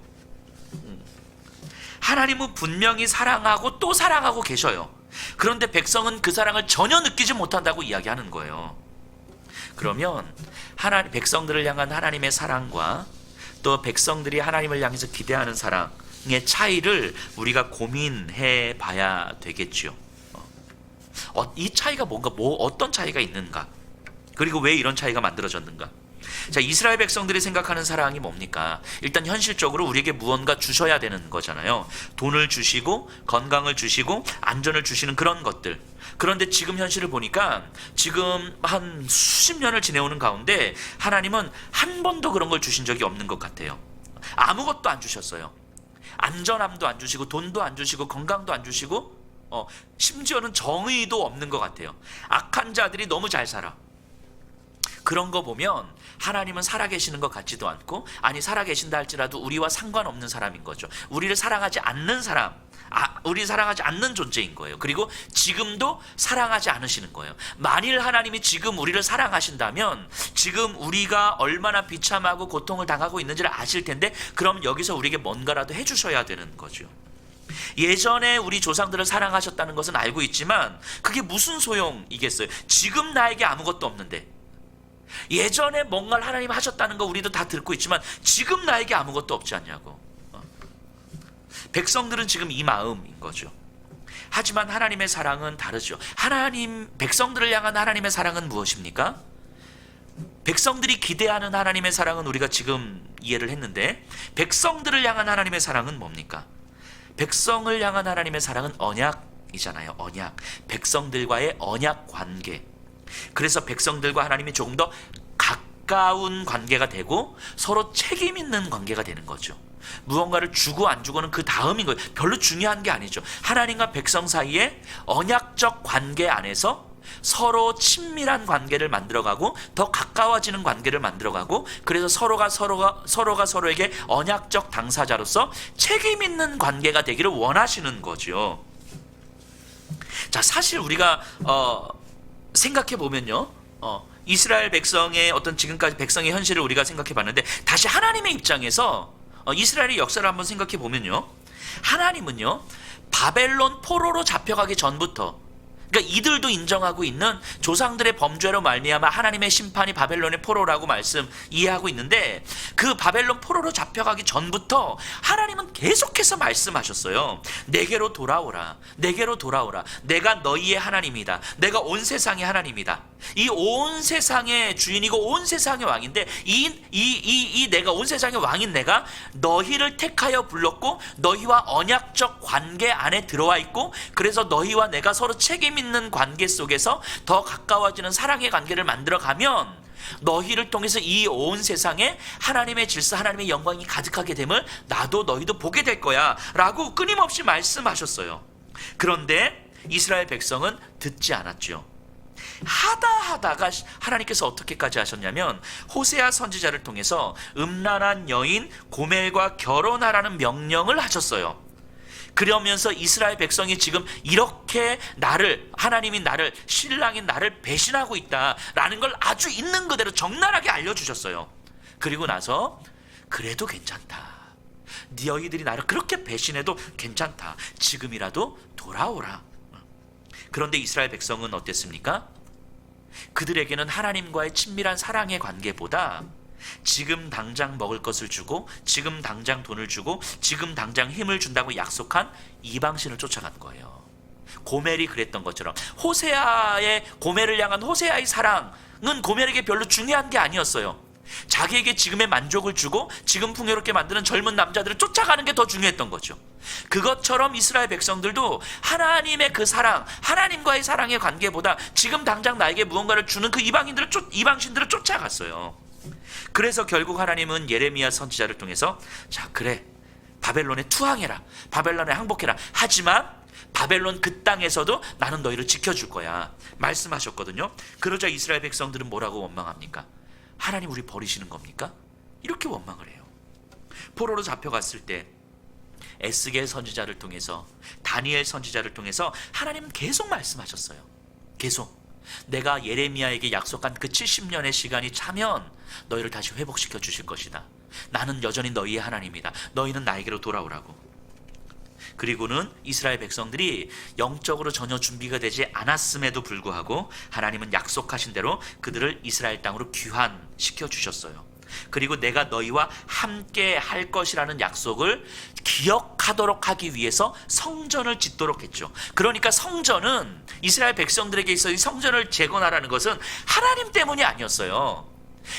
하나님은 분명히 사랑하고 또 사랑하고 계셔요. 그런데 백성은 그 사랑을 전혀 느끼지 못한다고 이야기하는 거예요. 그러면 백성들을 향한 하나님의 사랑과 또 백성들이 하나님을 향해서 기대하는 사랑의 차이를 우리가 고민해 봐야 되겠죠. 이 차이가 뭔가, 어떤 차이가 있는가? 그리고 왜 이런 차이가 만들어졌는가? 자, 이스라엘 백성들이 생각하는 사랑이 뭡니까? 일단 현실적으로 우리에게 무언가 주셔야 되는 거잖아요. 돈을 주시고 건강을 주시고 안전을 주시는 그런 것들. 그런데 지금 현실을 보니까 지금 한 수십 년을 지내오는 가운데 하나님은 한 번도 그런 걸 주신 적이 없는 것 같아요. 아무것도 안 주셨어요. 안전함도 안 주시고 돈도 안 주시고 건강도 안 주시고 심지어는 정의도 없는 것 같아요. 악한 자들이 너무 잘 살아. 그런 거 보면 하나님은 살아계시는 것 같지도 않고, 아니 살아계신다 할지라도 우리와 상관없는 사람인 거죠. 우리를 사랑하지 않는 사람, 우리 사랑하지 않는 존재인 거예요. 그리고 지금도 사랑하지 않으시는 거예요. 만일 하나님이 지금 우리를 사랑하신다면 지금 우리가 얼마나 비참하고 고통을 당하고 있는지를 아실 텐데, 그럼 여기서 우리에게 뭔가라도 해주셔야 되는 거죠. 예전에 우리 조상들을 사랑하셨다는 것은 알고 있지만 그게 무슨 소용이겠어요? 지금 나에게 아무것도 없는데. 예전에 뭔가를 하나님 하셨다는 거 우리도 다 듣고 있지만 지금 나에게 아무것도 없지 않냐고. 백성들은 지금 이 마음인 거죠. 하지만 하나님의 사랑은 다르죠. 백성들을 향한 하나님의 사랑은 무엇입니까? 백성들이 기대하는 하나님의 사랑은 우리가 지금 이해를 했는데, 백성들을 향한 하나님의 사랑은 뭡니까? 백성을 향한 하나님의 사랑은 언약이잖아요. 언약. 백성들과의 언약 관계. 그래서 백성들과 하나님이 조금 더 가까운 관계가 되고 서로 책임 있는 관계가 되는 거죠. 무언가를 주고 안 주고는 그 다음인 거예요. 별로 중요한 게 아니죠. 하나님과 백성 사이에 언약적 관계 안에서 서로 친밀한 관계를 만들어가고 더 가까워지는 관계를 만들어가고, 그래서 서로가 서로에게 언약적 당사자로서 책임 있는 관계가 되기를 원하시는 거죠. 자, 사실 우리가 생각해 보면요, 이스라엘 백성의 어떤 지금까지 백성의 현실을 우리가 생각해 봤는데, 다시 하나님의 입장에서 이스라엘의 역사를 한번 생각해 보면요, 하나님은요 바벨론 포로로 잡혀가기 전부터, 그러니까 이들도 인정하고 있는 조상들의 범죄로 말미암아 하나님의 심판이 바벨론의 포로라고 이해하고 있는데, 그 바벨론 포로로 잡혀가기 전부터 하나님은 계속해서 말씀하셨어요. 내게로 돌아오라, 내게로 돌아오라. 내가 너희의 하나님이다. 내가 온 세상의 하나님이다. 이 온 세상의 주인이고 온 세상의 왕인데, 이 내가 온 세상의 왕인 내가 너희를 택하여 불렀고 너희와 언약적 관계 안에 들어와 있고, 그래서 너희와 내가 서로 책임 있는 관계 속에서 더 가까워지는 사랑의 관계를 만들어가면 너희를 통해서 이 온 세상에 하나님의 질서, 하나님의 영광이 가득하게 됨을 나도 너희도 보게 될 거야 라고 끊임없이 말씀하셨어요. 그런데 이스라엘 백성은 듣지 않았죠. 하다가 하나님께서 어떻게까지 하셨냐면 호세아 선지자를 통해서 음란한 여인 고멜과 결혼하라는 명령을 하셨어요. 그러면서 이스라엘 백성이 지금 이렇게 하나님이 나를, 신랑인 나를 배신하고 있다라는 걸 아주 있는 그대로 적나라하게 알려주셨어요. 그리고 나서 그래도 괜찮다. 너희들이 나를 그렇게 배신해도 괜찮다. 지금이라도 돌아오라. 그런데 이스라엘 백성은 어땠습니까? 그들에게는 하나님과의 친밀한 사랑의 관계보다 지금 당장 먹을 것을 주고, 지금 당장 돈을 주고, 지금 당장 힘을 준다고 약속한 이방신을 쫓아간 거예요. 고멜이 그랬던 것처럼 고멜을 향한 호세아의 사랑은 고멜에게 별로 중요한 게 아니었어요. 자기에게 지금의 만족을 주고 지금 풍요롭게 만드는 젊은 남자들을 쫓아가는 게 더 중요했던 거죠. 그것처럼 이스라엘 백성들도 하나님의 그 사랑, 하나님과의 사랑의 관계보다 지금 당장 나에게 무언가를 주는 그 이방신들을 쫓아갔어요. 그래서 결국 하나님은 예레미야 선지자를 통해서 자, 그래, 바벨론에 투항해라, 바벨론에 항복해라. 하지만 바벨론 그 땅에서도 나는 너희를 지켜줄 거야 말씀하셨거든요. 그러자 이스라엘 백성들은 뭐라고 원망합니까? 하나님 우리 버리시는 겁니까? 이렇게 원망을 해요. 포로로 잡혀갔을 때 에스겔 선지자를 통해서, 다니엘 선지자를 통해서 하나님은 계속 말씀하셨어요. 계속 내가 예레미야에게 약속한 그 70년의 시간이 차면 너희를 다시 회복시켜 주실 것이다. 나는 여전히 너희의 하나님이다. 너희는 나에게로 돌아오라고. 그리고는 이스라엘 백성들이 영적으로 전혀 준비가 되지 않았음에도 불구하고 하나님은 약속하신 대로 그들을 이스라엘 땅으로 귀환시켜 주셨어요. 그리고 내가 너희와 함께 할 것이라는 약속을 기억하도록 하기 위해서 성전을 짓도록 했죠. 그러니까 성전은, 이스라엘 백성들에게 있어 이 성전을 재건하라는 것은 하나님 때문이 아니었어요.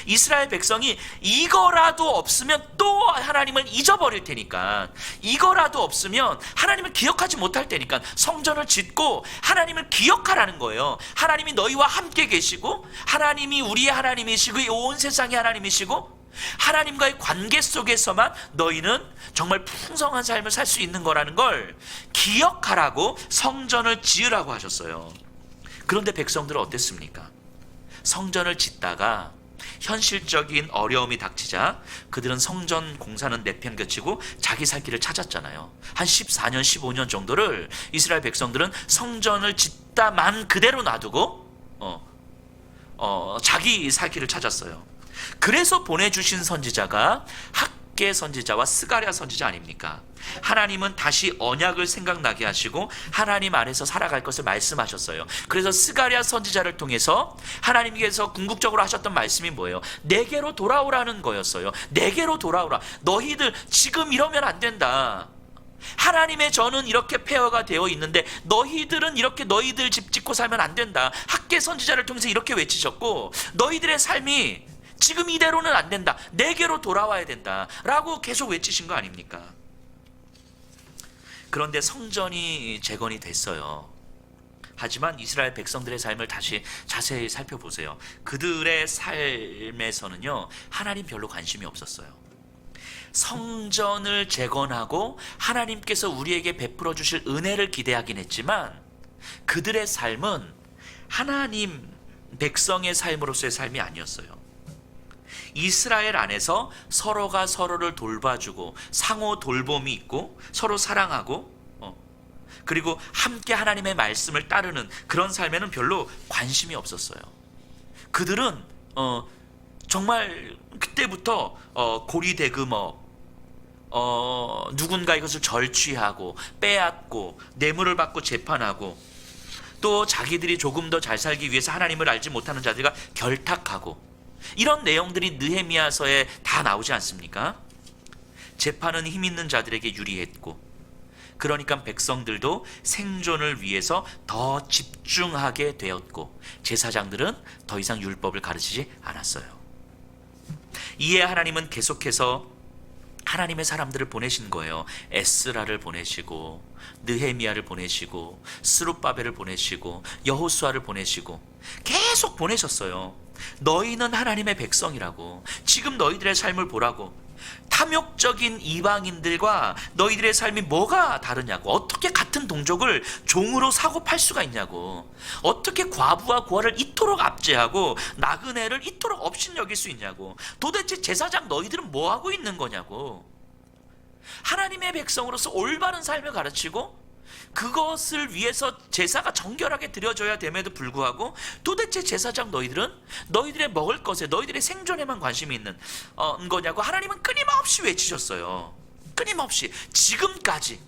이스라엘 백성이 이거라도 없으면 또 하나님을 잊어버릴 테니까, 이거라도 없으면 하나님을 기억하지 못할 테니까 성전을 짓고 하나님을 기억하라는 거예요. 하나님이 너희와 함께 계시고, 하나님이 우리의 하나님이시고, 온 세상의 하나님이시고, 하나님과의 관계 속에서만 너희는 정말 풍성한 삶을 살 수 있는 거라는 걸 기억하라고 성전을 지으라고 하셨어요. 그런데 백성들은 어땠습니까? 성전을 짓다가 현실적인 어려움이 닥치자 그들은 성전 공사는 내팽겨치고 자기 살 길을 찾았잖아요. 한 14년, 15년 정도를 이스라엘 백성들은 성전을 짓다만 그대로 놔두고 자기 살 길을 찾았어요. 그래서 보내주신 선지자가 학개 선지자와 스가랴 선지자 아닙니까? 하나님은 다시 언약을 생각나게 하시고 하나님 안에서 살아갈 것을 말씀하셨어요. 그래서 스가랴 선지자를 통해서 하나님께서 궁극적으로 하셨던 말씀이 뭐예요? 내게로 돌아오라는 거였어요. 내게로 돌아오라. 너희들 지금 이러면 안 된다. 하나님의 전은 이렇게 폐허가 되어 있는데 너희들은 이렇게 너희들 집 짓고 살면 안 된다. 학개 선지자를 통해서 이렇게 외치셨고, 너희들의 삶이 지금 이대로는 안 된다. 내게로 돌아와야 된다 라고 계속 외치신 거 아닙니까? 그런데 성전이 재건이 됐어요. 하지만 이스라엘 백성들의 삶을 다시 자세히 살펴보세요. 그들의 삶에서는요, 하나님 별로 관심이 없었어요. 성전을 재건하고 하나님께서 우리에게 베풀어 주실 은혜를 기대하긴 했지만 그들의 삶은 하나님 백성의 삶으로서의 삶이 아니었어요. 이스라엘 안에서 서로가 서로를 돌봐주고 상호 돌봄이 있고 서로 사랑하고 그리고 함께 하나님의 말씀을 따르는 그런 삶에는 별로 관심이 없었어요. 그들은 정말 그때부터 고리대금업, 누군가 이것을 절취하고 빼앗고 뇌물을 받고 재판하고, 또 자기들이 조금 더 잘 살기 위해서 하나님을 알지 못하는 자들과 결탁하고, 이런 내용들이 느헤미야서에 다 나오지 않습니까? 재판은 힘 있는 자들에게 유리했고, 그러니까 백성들도 생존을 위해서 더 집중하게 되었고, 제사장들은 더 이상 율법을 가르치지 않았어요. 이에 하나님은 계속해서 하나님의 사람들을 보내신 거예요. 에스라를 보내시고, 느헤미야를 보내시고, 스룹바벨을 보내시고, 여호수아를 보내시고, 계속 보내셨어요. 너희는 하나님의 백성이라고, 지금 너희들의 삶을 보라고. 탐욕적인 이방인들과 너희들의 삶이 뭐가 다르냐고. 어떻게 같은 동족을 종으로 사고 팔 수가 있냐고. 어떻게 과부와 고아를 이토록 압제하고 나그네를 이토록 업신여길 수 있냐고. 도대체 제사장 너희들은 뭐 하고 있는 거냐고. 하나님의 백성으로서 올바른 삶을 가르치고 그것을 위해서 제사가 정결하게 드려져야 됨에도 불구하고 도대체 제사장 너희들은 너희들의 먹을 것에 너희들의 생존에만 관심이 있는 거냐고 하나님은 끊임없이 외치셨어요. 끊임없이 지금까지.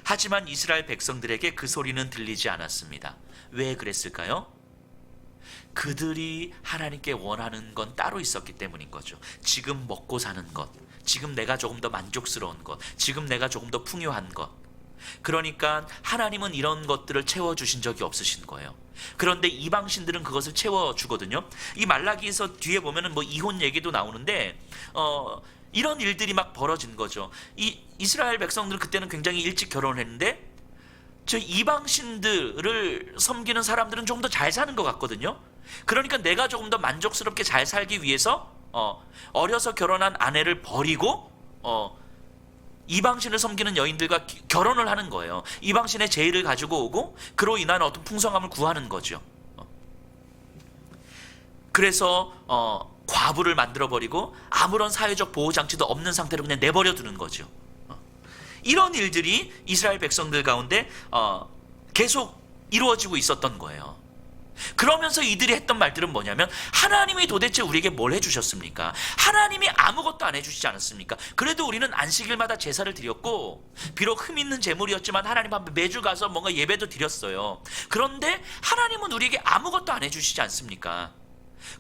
하지만 이스라엘 백성들에게 그 소리는 들리지 않았습니다. 왜 그랬을까요? 그들이 하나님께 원하는 건 따로 있었기 때문인 거죠. 지금 먹고 사는 것, 지금 내가 조금 더 만족스러운 것, 지금 내가 조금 더 풍요한 것. 그러니까 하나님은 이런 것들을 채워주신 적이 없으신 거예요. 그런데 이방신들은 그것을 채워주거든요. 이 말라기에서 뒤에 보면은 뭐 이혼 얘기도 나오는데 이런 일들이 막 벌어진 거죠. 이 이스라엘 백성들은 그때는 굉장히 일찍 결혼을 했는데 저 이방신들을 섬기는 사람들은 좀 더 잘 사는 것 같거든요. 그러니까 내가 조금 더 만족스럽게 잘 살기 위해서 어려서 결혼한 아내를 버리고 이방신을 섬기는 여인들과 결혼을 하는 거예요. 이방신의 제의를 가지고 오고 그로 인한 어떤 풍성함을 구하는 거죠. 그래서 과부를 만들어버리고 아무런 사회적 보호장치도 없는 상태로 그냥 내버려 두는 거죠. 이런 일들이 이스라엘 백성들 가운데 계속 이루어지고 있었던 거예요. 그러면서 이들이 했던 말들은 뭐냐면 하나님이 도대체 우리에게 뭘 해주셨습니까? 하나님이 아무것도 안 해주시지 않았습니까? 그래도 우리는 안식일마다 제사를 드렸고 비록 흠 있는 제물이었지만 하나님 앞에 매주 가서 뭔가 예배도 드렸어요. 그런데 하나님은 우리에게 아무것도 안 해주시지 않습니까?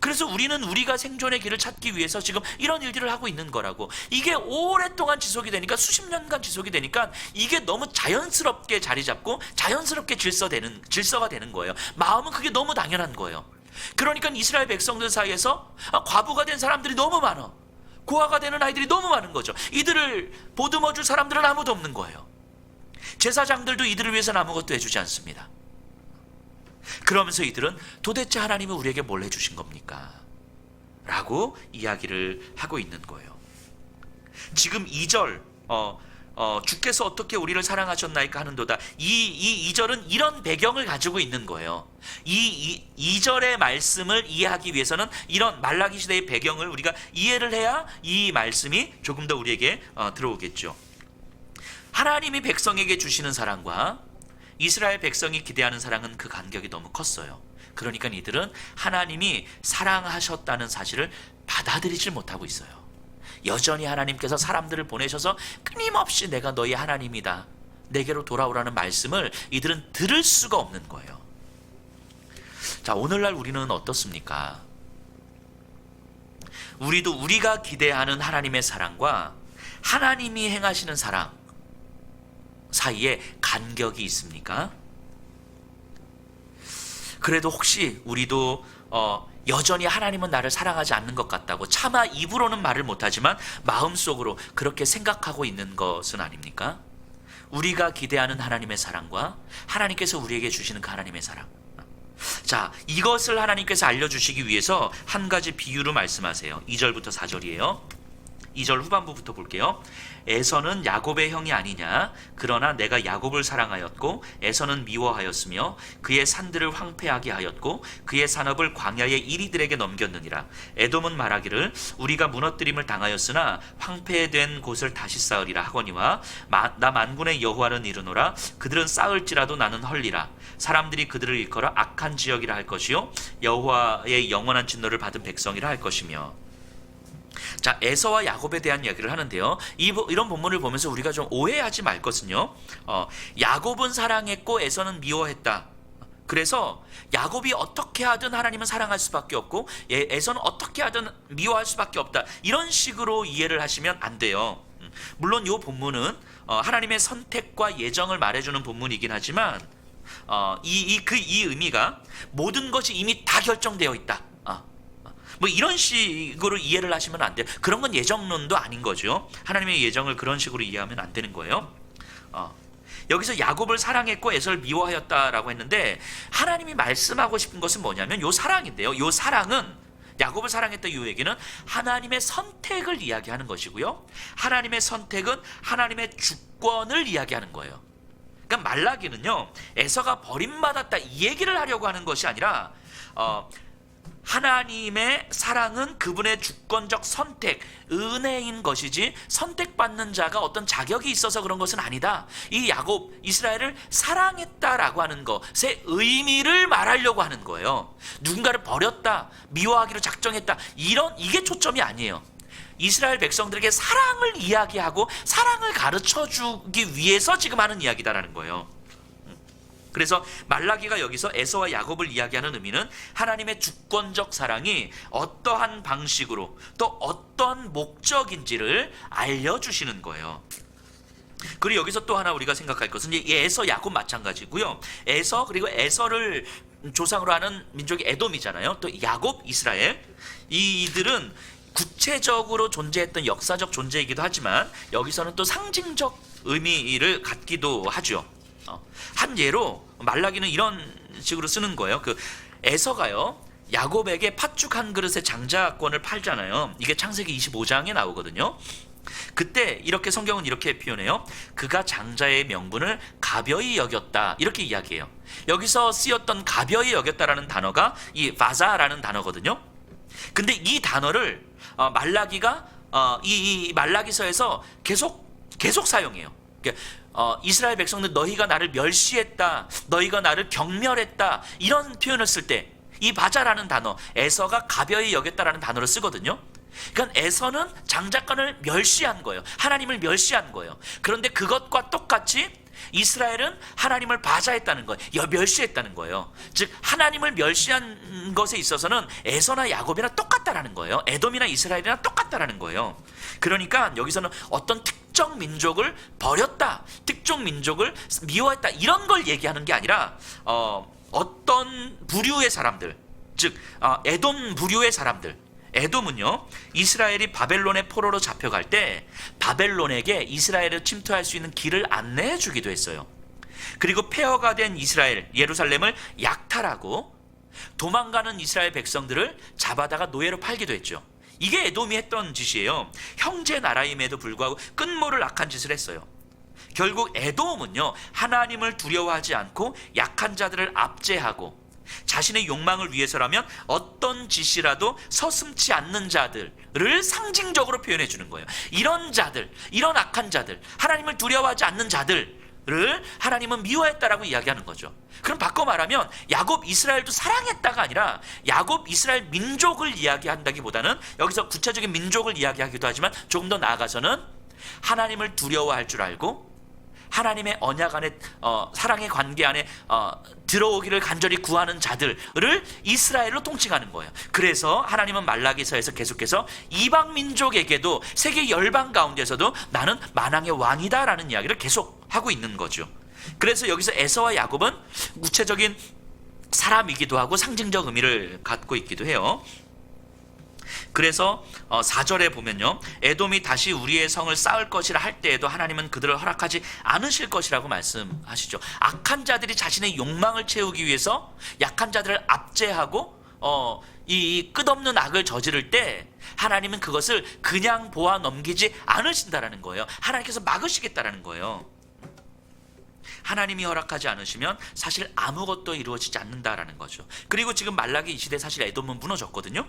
그래서 우리는 우리가 생존의 길을 찾기 위해서 지금 이런 일들을 하고 있는 거라고. 이게 오랫동안 지속이 되니까 수십 년간 지속이 되니까 이게 너무 자연스럽게 자리 잡고 자연스럽게 질서가 되는 거예요. 마음은 그게 너무 당연한 거예요. 그러니까 이스라엘 백성들 사이에서 과부가 된 사람들이 너무 많아. 고아가 되는 아이들이 너무 많은 거죠. 이들을 보듬어 줄 사람들은 아무도 없는 거예요. 제사장들도 이들을 위해서는 아무것도 해주지 않습니다. 그러면서 이들은 도대체 하나님은 우리에게 뭘 해주신 겁니까? 라고 이야기를 하고 있는 거예요. 지금 2절 주께서 어떻게 우리를 사랑하셨나이까 하는도다. 이 2절은 이런 배경을 가지고 있는 거예요. 이 2절의 말씀을 이해하기 위해서는 이런 말라기 시대의 배경을 우리가 이해를 해야 이 말씀이 조금 더 우리에게 들어오겠죠. 하나님이 백성에게 주시는 사랑과 이스라엘 백성이 기대하는 사랑은 그 간격이 너무 컸어요. 그러니까 이들은 하나님이 사랑하셨다는 사실을 받아들이질 못하고 있어요. 여전히 하나님께서 사람들을 보내셔서 끊임없이 내가 너희 하나님이다, 내게로 돌아오라는 말씀을 이들은 들을 수가 없는 거예요. 자, 오늘날 우리는 어떻습니까? 우리도 우리가 기대하는 하나님의 사랑과 하나님이 행하시는 사랑 사이에 간격이 있습니까? 그래도 혹시 우리도 여전히 하나님은 나를 사랑하지 않는 것 같다고 차마 입으로는 말을 못하지만 마음속으로 그렇게 생각하고 있는 것은 아닙니까? 우리가 기대하는 하나님의 사랑과 하나님께서 우리에게 주시는 그 하나님의 사랑. 자, 이것을 하나님께서 알려주시기 위해서 한 가지 비유로 말씀하세요. 2절부터 4절이에요. 2절 후반부부터 볼게요. 에서는 야곱의 형이 아니냐? 그러나 내가 야곱을 사랑하였고 에서는 미워하였으며 그의 산들을 황폐하게 하였고 그의 산업을 광야의 이리들에게 넘겼느니라. 에돔은 말하기를 우리가 무너뜨림을 당하였으나 황폐된 곳을 다시 쌓으리라 하거니와 나 만군의 여호와는 이르노라. 그들은 쌓을지라도 나는 헐리라. 사람들이 그들을 일컬어 악한 지역이라 할 것이요 여호와의 영원한 진노를 받은 백성이라 할 것이며. 자, 에서와 야곱에 대한 이야기를 하는데요. 이런 본문을 보면서 우리가 좀 오해하지 말 것은요. 야곱은 사랑했고 에서는 미워했다. 그래서 야곱이 어떻게 하든 하나님은 사랑할 수밖에 없고 에서는 어떻게 하든 미워할 수밖에 없다. 이런 식으로 이해를 하시면 안 돼요. 물론 이 본문은 하나님의 선택과 예정을 말해주는 본문이긴 하지만 이 의미가 모든 것이 이미 다 결정되어 있다. 뭐 이런 식으로 이해를 하시면 안 돼요. 그런 건 예정론도 아닌 거죠. 하나님의 예정을 그런 식으로 이해하면 안 되는 거예요. 여기서 야곱을 사랑했고 에서를 미워하였다라고 했는데 하나님이 말씀하고 싶은 것은 뭐냐면 요 사랑인데요. 요 사랑은 야곱을 사랑했던 이유 얘기는 하나님의 선택을 이야기하는 것이고요. 하나님의 선택은 하나님의 주권을 이야기하는 거예요. 그러니까 말라기는요, 에서가 버림받았다 이 얘기를 하려고 하는 것이 아니라 하나님의 사랑은 그분의 주권적 선택, 은혜인 것이지 선택받는 자가 어떤 자격이 있어서 그런 것은 아니다. 이 야곱, 이스라엘을 사랑했다라고 하는 것의 의미를 말하려고 하는 거예요. 누군가를 버렸다, 미워하기로 작정했다, 이게 초점이 아니에요. 이스라엘 백성들에게 사랑을 이야기하고 사랑을 가르쳐주기 위해서 지금 하는 이야기다라는 거예요. 그래서 말라기가 여기서 에서와 야곱을 이야기하는 의미는 하나님의 주권적 사랑이 어떠한 방식으로 또 어떤 목적인지를 알려주시는 거예요. 그리고 여기서 또 하나 우리가 생각할 것은 이 에서 야곱 마찬가지고요. 에서 그리고 에서를 조상으로 하는 민족이 에돔이잖아요. 또 야곱 이스라엘, 이들은 구체적으로 존재했던 역사적 존재이기도 하지만 여기서는 또 상징적 의미를 갖기도 하죠. 한 예로 말라기는 이런 식으로 쓰는 거예요. 그 에서가요, 야곱에게 팥죽 한 그릇의 장자권을 팔잖아요. 이게 창세기 25장에 나오거든요. 그때 이렇게 성경은 이렇게 표현해요. 그가 장자의 명분을 가벼이 여겼다, 이렇게 이야기해요. 여기서 쓰였던 가벼이 여겼다라는 단어가 이 바자라는 단어거든요. 근데 이 단어를 말라기가 이 말라기서에서 계속 사용해요. 이스라엘 백성들 너희가 나를 멸시했다, 너희가 나를 경멸했다, 이런 표현을 쓸 때 이 바자라는 단어, 에서가 가벼이 여겼다라는 단어를 쓰거든요. 그러니까 에서는 장자권을 멸시한 거예요. 하나님을 멸시한 거예요. 그런데 그것과 똑같이 이스라엘은 하나님을 바자했다는 거예요. 멸시했다는 거예요. 즉 하나님을 멸시한 것에 있어서는 에서나 야곱이나 똑같다라는 거예요. 에돔이나 이스라엘이나 똑같다라는 거예요. 그러니까 여기서는 어떤 특정 민족을 버렸다, 특정 민족을 미워했다, 이런 걸 얘기하는 게 아니라 어떤 부류의 사람들, 즉 에돔 부류의 사람들, 에돔은요, 이스라엘이 바벨론의 포로로 잡혀갈 때 바벨론에게 이스라엘을 침투할 수 있는 길을 안내해 주기도 했어요. 그리고 폐허가 된 이스라엘, 예루살렘을 약탈하고 도망가는 이스라엘 백성들을 잡아다가 노예로 팔기도 했죠. 이게 에돔이 했던 짓이에요. 형제 나라임에도 불구하고 끝모를 악한 짓을 했어요. 결국 에돔은요, 하나님을 두려워하지 않고 약한 자들을 압제하고 자신의 욕망을 위해서라면 어떤 짓이라도 서슴지 않는 자들을 상징적으로 표현해 주는 거예요. 이런 자들, 이런 악한 자들, 하나님을 두려워하지 않는 자들을 하나님은 미워했다라고 이야기하는 거죠. 그럼 바꿔 말하면 야곱 이스라엘도 사랑했다가 아니라 야곱 이스라엘 민족을 이야기한다기보다는 여기서 구체적인 민족을 이야기하기도 하지만 조금 더 나아가서는 하나님을 두려워할 줄 알고 하나님의 언약 안에 사랑의 관계 안에 들어오기를 간절히 구하는 자들을 이스라엘로 통칭하는 거예요. 그래서 하나님은 말라기서에서 계속해서 이방 민족에게도 세계 열방 가운데서도 나는 만왕의 왕이다라는 이야기를 계속 하고 있는 거죠. 그래서 여기서 에서와 야곱은 구체적인 사람이기도 하고 상징적 의미를 갖고 있기도 해요. 그래서 4절에 보면요, 에돔이 다시 우리의 성을 쌓을 것이라 할 때에도 하나님은 그들을 허락하지 않으실 것이라고 말씀하시죠. 악한 자들이 자신의 욕망을 채우기 위해서 약한 자들을 압제하고 이 끝없는 악을 저지를 때 하나님은 그것을 그냥 보아 넘기지 않으신다라는 거예요. 하나님께서 막으시겠다라는 거예요. 하나님이 허락하지 않으시면 사실 아무것도 이루어지지 않는다라는 거죠. 그리고 지금 말라기 이 시대 사실 에돔은 무너졌거든요.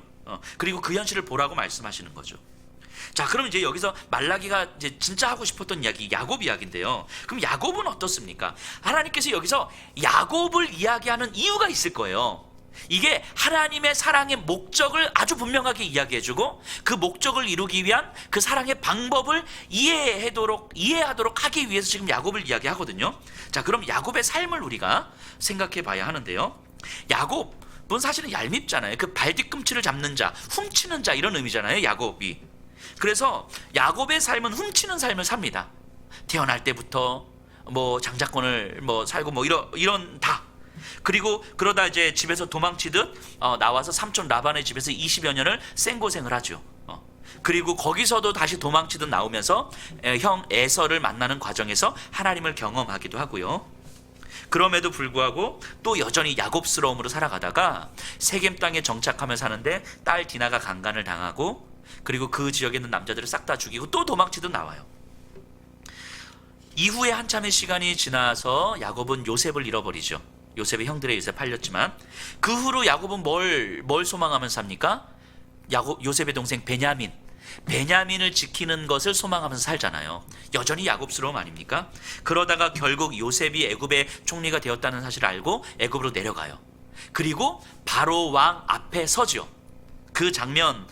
그리고 그 현실을 보라고 말씀하시는 거죠. 자, 그럼 이제 여기서 말라기가 이제 진짜 하고 싶었던 이야기, 야곱 이야기인데요. 그럼 야곱은 어떻습니까? 하나님께서 여기서 야곱을 이야기하는 이유가 있을 거예요. 이게 하나님의 사랑의 목적을 아주 분명하게 이야기해주고 그 목적을 이루기 위한 그 사랑의 방법을 이해하도록 하기 위해서 지금 야곱을 이야기하거든요. 자, 그럼 야곱의 삶을 우리가 생각해 봐야 하는데요. 야곱은 사실은 얄밉잖아요. 그 발 뒤꿈치를 잡는 자, 훔치는 자, 이런 의미잖아요, 야곱이. 그래서 야곱의 삶은 훔치는 삶을 삽니다. 태어날 때부터 장자권을 살고 이런 다. 그리고 그러다 이제 집에서 도망치듯 나와서 삼촌 라반의 집에서 20여 년을 생고생을 하죠. 그리고 거기서도 다시 도망치듯 나오면서 형 에서를 만나는 과정에서 하나님을 경험하기도 하고요. 그럼에도 불구하고 또 여전히 야곱스러움으로 살아가다가 세겜 땅에 정착하며 사는데 딸 디나가 강간을 당하고, 그리고 그 지역에 있는 남자들을 싹 다 죽이고 또 도망치듯 나와요. 이후에 한참의 시간이 지나서 야곱은 요셉을 잃어버리죠. 요셉의 형들에 의해서 팔렸지만, 그 후로 야곱은 뭘 소망하면서 삽니까? 요셉의 동생 베냐민을 지키는 것을 소망하면서 살잖아요. 여전히 야곱스러움 아닙니까? 그러다가 결국 요셉이 애굽의 총리가 되었다는 사실을 알고 애굽으로 내려가요. 그리고 바로 왕 앞에 서죠. 그 장면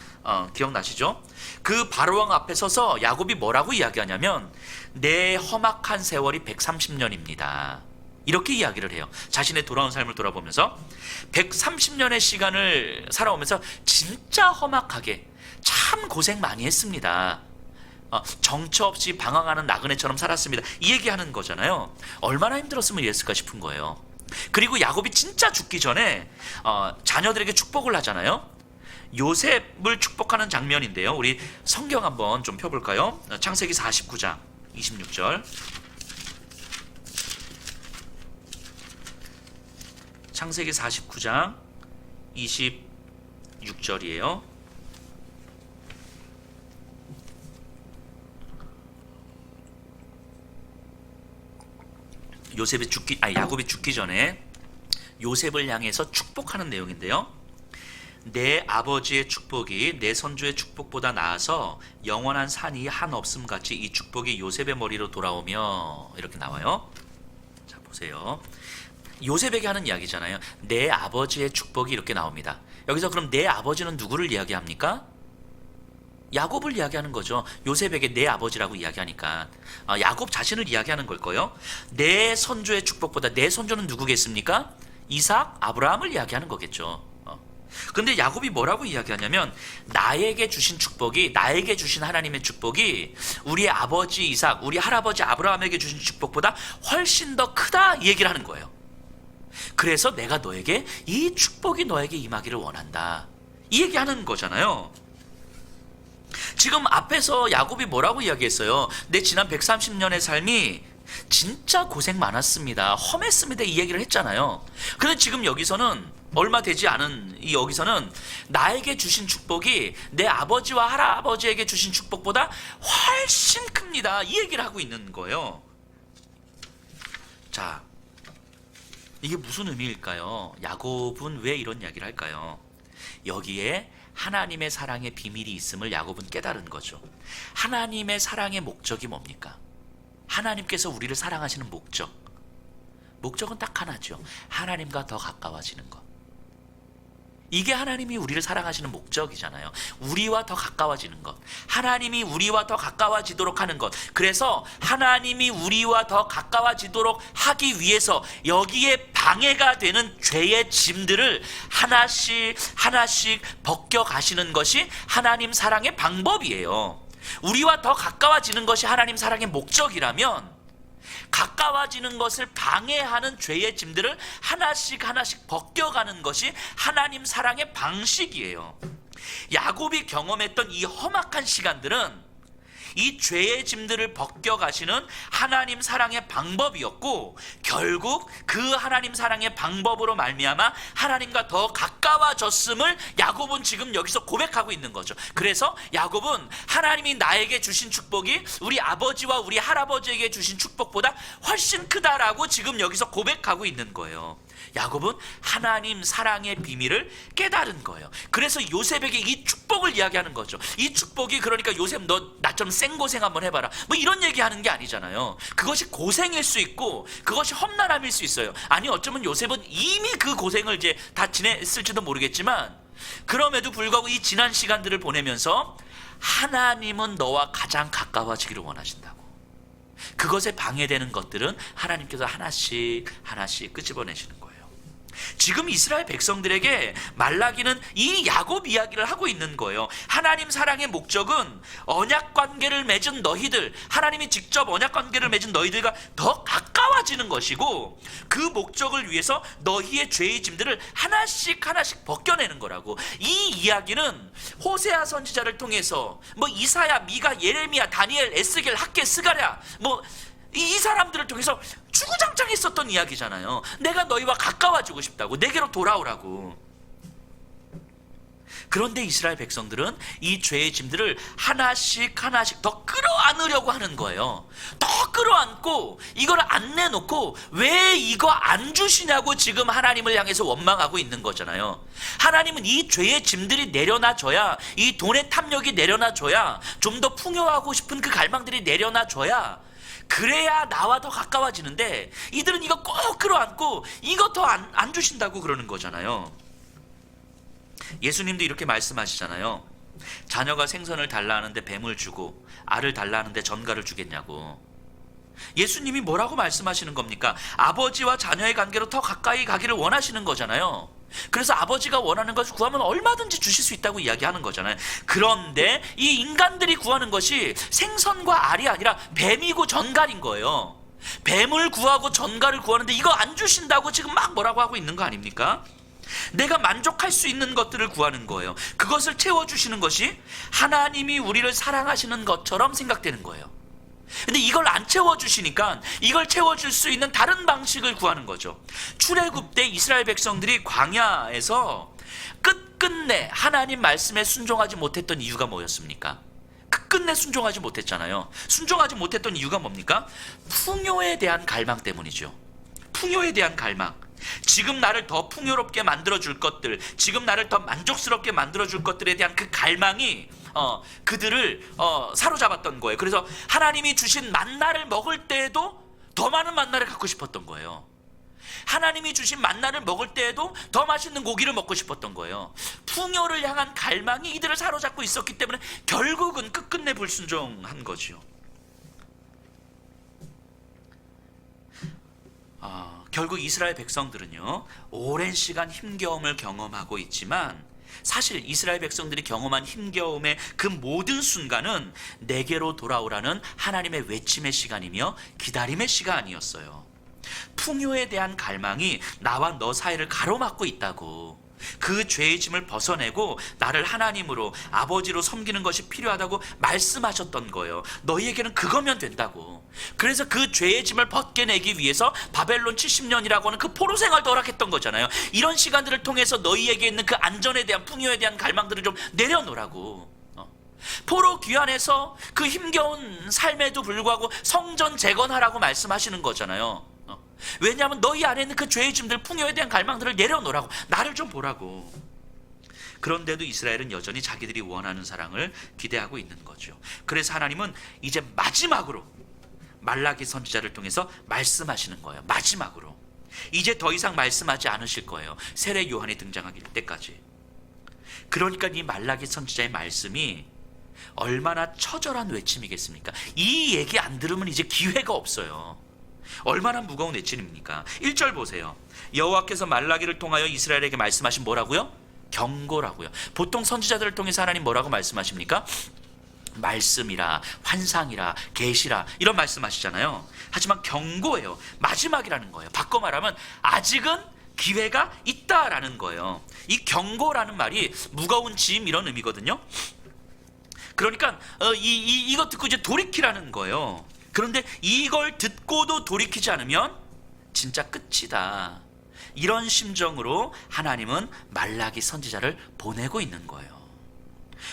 기억나시죠? 그 바로 왕 앞에 서서 야곱이 뭐라고 이야기하냐면, 내 험악한 세월이 130년입니다. 이렇게 이야기를 해요. 자신의 돌아온 삶을 돌아보면서 130년의 시간을 살아오면서 진짜 험악하게 참 고생 많이 했습니다. 정처 없이 방황하는 나그네처럼 살았습니다. 이 얘기하는 거잖아요. 얼마나 힘들었으면 이랬을까 싶은 거예요. 그리고 야곱이 진짜 죽기 전에 자녀들에게 축복을 하잖아요. 요셉을 축복하는 장면인데요. 우리 성경 한번 좀 펴볼까요? 창세기 49장 26절. 창세기 49장 26절이에요. 야곱이 죽기 전에 요셉을 향해서 축복하는 내용인데요. 내 아버지의 축복이 내 선조의 축복보다 나아서 영원한 산이 한 없음 같이 이 축복이 요셉의 머리로 돌아오며, 이렇게 나와요. 자, 보세요. 요셉에게 하는 이야기잖아요. 내 아버지의 축복이 이렇게 나옵니다. 여기서 그럼 내 아버지는 누구를 이야기합니까? 야곱을 이야기하는 거죠. 요셉에게 내 아버지라고 이야기하니까 야곱 자신을 이야기하는 걸 거예요. 내 선조의 축복보다, 내 선조는 누구겠습니까? 이삭, 아브라함을 이야기하는 거겠죠. 근데 야곱이 뭐라고 이야기하냐면, 나에게 주신 축복이, 나에게 주신 하나님의 축복이 우리 아버지 이삭, 우리 할아버지 아브라함에게 주신 축복보다 훨씬 더 크다, 이 얘기를 하는 거예요. 그래서 내가 너에게, 이 축복이 너에게 임하기를 원한다, 이 얘기하는 거잖아요. 지금 앞에서 야곱이 뭐라고 이야기했어요? 내 지난 130년의 삶이 진짜 고생 많았습니다, 험했습니다, 이 얘기를 했잖아요. 그런데 지금 여기서는, 얼마 되지 않은 여기서는 나에게 주신 축복이 내 아버지와 할아버지에게 주신 축복보다 훨씬 큽니다, 이 얘기를 하고 있는 거예요. 자, 이게 무슨 의미일까요? 야곱은 왜 이런 이야기를 할까요? 여기에 하나님의 사랑의 비밀이 있음을 야곱은 깨달은 거죠. 하나님의 사랑의 목적이 뭡니까? 하나님께서 우리를 사랑하시는 목적은 딱 하나죠. 하나님과 더 가까워지는 것. 이게 하나님이 우리를 사랑하시는 목적이잖아요. 우리와 더 가까워지는 것, 하나님이 우리와 더 가까워지도록 하는 것. 그래서 하나님이 우리와 더 가까워지도록 하기 위해서 여기에 방해가 되는 죄의 짐들을 하나씩 벗겨가시는 것이 하나님 사랑의 방법이에요. 우리와 더 가까워지는 것이 하나님 사랑의 목적이라면, 가까워지는 것을 방해하는 죄의 짐들을 하나씩 벗겨가는 것이 하나님 사랑의 방식이에요. 야곱이 경험했던 이 험악한 시간들은 이 죄의 짐들을 벗겨가시는 하나님 사랑의 방법이었고, 결국 그 하나님 사랑의 방법으로 말미암아 하나님과 더 가까워졌음을 야곱은 지금 여기서 고백하고 있는 거죠. 그래서 야곱은 하나님이 나에게 주신 축복이 우리 아버지와 우리 할아버지에게 주신 축복보다 훨씬 크다라고 지금 여기서 고백하고 있는 거예요. 야곱은 하나님 사랑의 비밀을 깨달은 거예요. 그래서 요셉에게 이 축복을 이야기하는 거죠. 이 축복이, 그러니까 요셉 너 나처럼 생고생 한번 해봐라, 뭐 이런 얘기하는 게 아니잖아요. 그것이 고생일 수 있고 그것이 험난함일 수 있어요. 아니, 어쩌면 요셉은 이미 그 고생을 이제 다 지냈을지도 모르겠지만, 그럼에도 불구하고 이 지난 시간들을 보내면서 하나님은 너와 가장 가까워지기를 원하신다고, 그것에 방해되는 것들은 하나님께서 하나씩 끄집어내시는 거예요. 지금 이스라엘 백성들에게 말라기는 이 야곱 이야기를 하고 있는 거예요. 하나님 사랑의 목적은 언약 관계를 맺은 너희들, 하나님이 직접 언약 관계를 맺은 너희들과 더 가까워지는 것이고, 그 목적을 위해서 너희의 죄의 짐들을 하나씩 벗겨내는 거라고. 이 이야기는 호세아 선지자를 통해서 이사야, 미가, 예레미야, 다니엘, 에스겔, 학개, 스가랴, 이 사람들을 통해서 주구장창 했었던 이야기잖아요. 내가 너희와 가까워지고 싶다고, 내게로 돌아오라고. 그런데 이스라엘 백성들은 이 죄의 짐들을 하나씩 하나씩 더 끌어안으려고 하는 거예요. 더 끌어안고 이걸 안 내놓고 왜 이거 안 주시냐고 지금 하나님을 향해서 원망하고 있는 거잖아요. 하나님은 이 죄의 짐들이 내려놔줘야, 이 돈의 탐욕이 내려놔줘야, 좀 더 풍요하고 싶은 그 갈망들이 내려놔줘야, 그래야 나와 더 가까워지는데 이들은 이거 꼭 끌어안고 이거 더 안 주신다고 그러는 거잖아요. 예수님도 이렇게 말씀하시잖아요. 자녀가 생선을 달라 하는데 뱀을 주고 알을 달라 하는데 전갈을 주겠냐고. 예수님이 뭐라고 말씀하시는 겁니까? 아버지와 자녀의 관계로 더 가까이 가기를 원하시는 거잖아요. 그래서 아버지가 원하는 것을 구하면 얼마든지 주실 수 있다고 이야기하는 거잖아요. 그런데 이 인간들이 구하는 것이 생선과 알이 아니라 뱀이고 전갈인 거예요. 뱀을 구하고 전갈을 구하는데 이거 안 주신다고 지금 막 뭐라고 하고 있는 거 아닙니까? 내가 만족할 수 있는 것들을 구하는 거예요. 그것을 채워주시는 것이 하나님이 우리를 사랑하시는 것처럼 생각되는 거예요. 근데 이걸 안 채워주시니까 이걸 채워줄 수 있는 다른 방식을 구하는 거죠. 출애굽 때 이스라엘 백성들이 광야에서 끝끝내 하나님 말씀에 순종하지 못했던 이유가 뭐였습니까? 끝끝내 순종하지 못했잖아요. 순종하지 못했던 이유가 뭡니까? 풍요에 대한 갈망 때문이죠. 풍요에 대한 갈망. 지금 나를 더 풍요롭게 만들어줄 것들, 지금 나를 더 만족스럽게 만들어줄 것들에 대한 그 갈망이 그들을 사로잡았던 거예요. 그래서 하나님이 주신 만나를 먹을 때에도 더 많은 만나를 갖고 싶었던 거예요. 하나님이 주신 만나를 먹을 때에도 더 맛있는 고기를 먹고 싶었던 거예요. 풍요를 향한 갈망이 이들을 사로잡고 있었기 때문에 결국은 끝끝내 불순종한 거죠. 결국 이스라엘 백성들은요, 오랜 시간 힘겨움을 경험하고 있지만 사실 이스라엘 백성들이 경험한 힘겨움의 그 모든 순간은 내게로 돌아오라는 하나님의 외침의 시간이며 기다림의 시간이었어요. 풍요에 대한 갈망이 나와 너 사이를 가로막고 있다고. 그 죄의 짐을 벗어내고 나를 하나님으로, 아버지로 섬기는 것이 필요하다고 말씀하셨던 거예요. 너희에게는 그거면 된다고. 그래서 그 죄의 짐을 벗겨내기 위해서 바벨론 70년이라고 하는 그 포로 생활도 허락했던 거잖아요. 이런 시간들을 통해서 너희에게 있는 그 안전에 대한, 풍요에 대한 갈망들을 좀 내려놓으라고. 포로 귀환해서 그 힘겨운 삶에도 불구하고 성전 재건하라고 말씀하시는 거잖아요. 왜냐하면 너희 안에 있는 그 죄의 짐들, 풍요에 대한 갈망들을 내려놓으라고, 나를 좀 보라고. 그런데도 이스라엘은 여전히 자기들이 원하는 사랑을 기대하고 있는 거죠. 그래서 하나님은 이제 마지막으로 말라기 선지자를 통해서 말씀하시는 거예요. 마지막으로 이제 더 이상 말씀하지 않으실 거예요. 세례 요한이 등장하기 때까지. 그러니까 이 말라기 선지자의 말씀이 얼마나 처절한 외침이겠습니까? 이 얘기 안 들으면 이제 기회가 없어요. 얼마나 무거운 외침입니까? 1절 보세요. 여호와께서 말라기를 통하여 이스라엘에게 말씀하신 뭐라고요? 경고라고요. 보통 선지자들을 통해서 하나님 뭐라고 말씀하십니까? 말씀이라, 환상이라, 계시라, 이런 말씀하시잖아요. 하지만 경고예요. 마지막이라는 거예요. 바꿔 말하면 아직은 기회가 있다라는 거예요. 이 경고라는 말이 무거운 짐, 이런 의미거든요. 그러니까 이거 듣고 이제 돌이키라는 거예요. 그런데 이걸 듣고도 돌이키지 않으면 진짜 끝이다. 이런 심정으로 하나님은 말라기 선지자를 보내고 있는 거예요.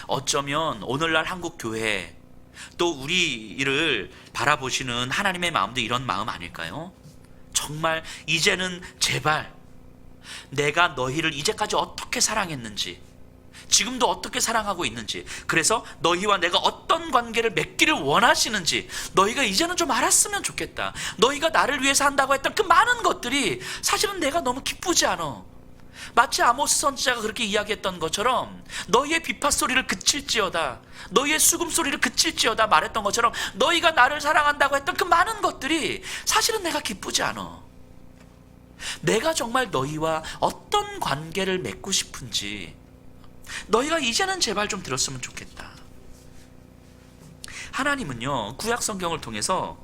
어쩌면 오늘날 한국 교회, 또 우리를 바라보시는 하나님의 마음도 이런 마음 아닐까요? 정말 이제는 제발 내가 너희를 이제까지 어떻게 사랑했는지, 지금도 어떻게 사랑하고 있는지, 그래서 너희와 내가 어떤 관계를 맺기를 원하시는지 너희가 이제는 좀 알았으면 좋겠다. 너희가 나를 위해서 한다고 했던 그 많은 것들이 사실은 내가 너무 기쁘지 않아. 마치 아모스 선지자가 그렇게 이야기했던 것처럼 너희의 비파 소리를 그칠지어다, 너희의 수금 소리를 그칠지어다 말했던 것처럼 너희가 나를 사랑한다고 했던 그 많은 것들이 사실은 내가 기쁘지 않아. 내가 정말 너희와 어떤 관계를 맺고 싶은지 너희가 이제는 제발 좀 들었으면 좋겠다. 하나님은요, 구약 성경을 통해서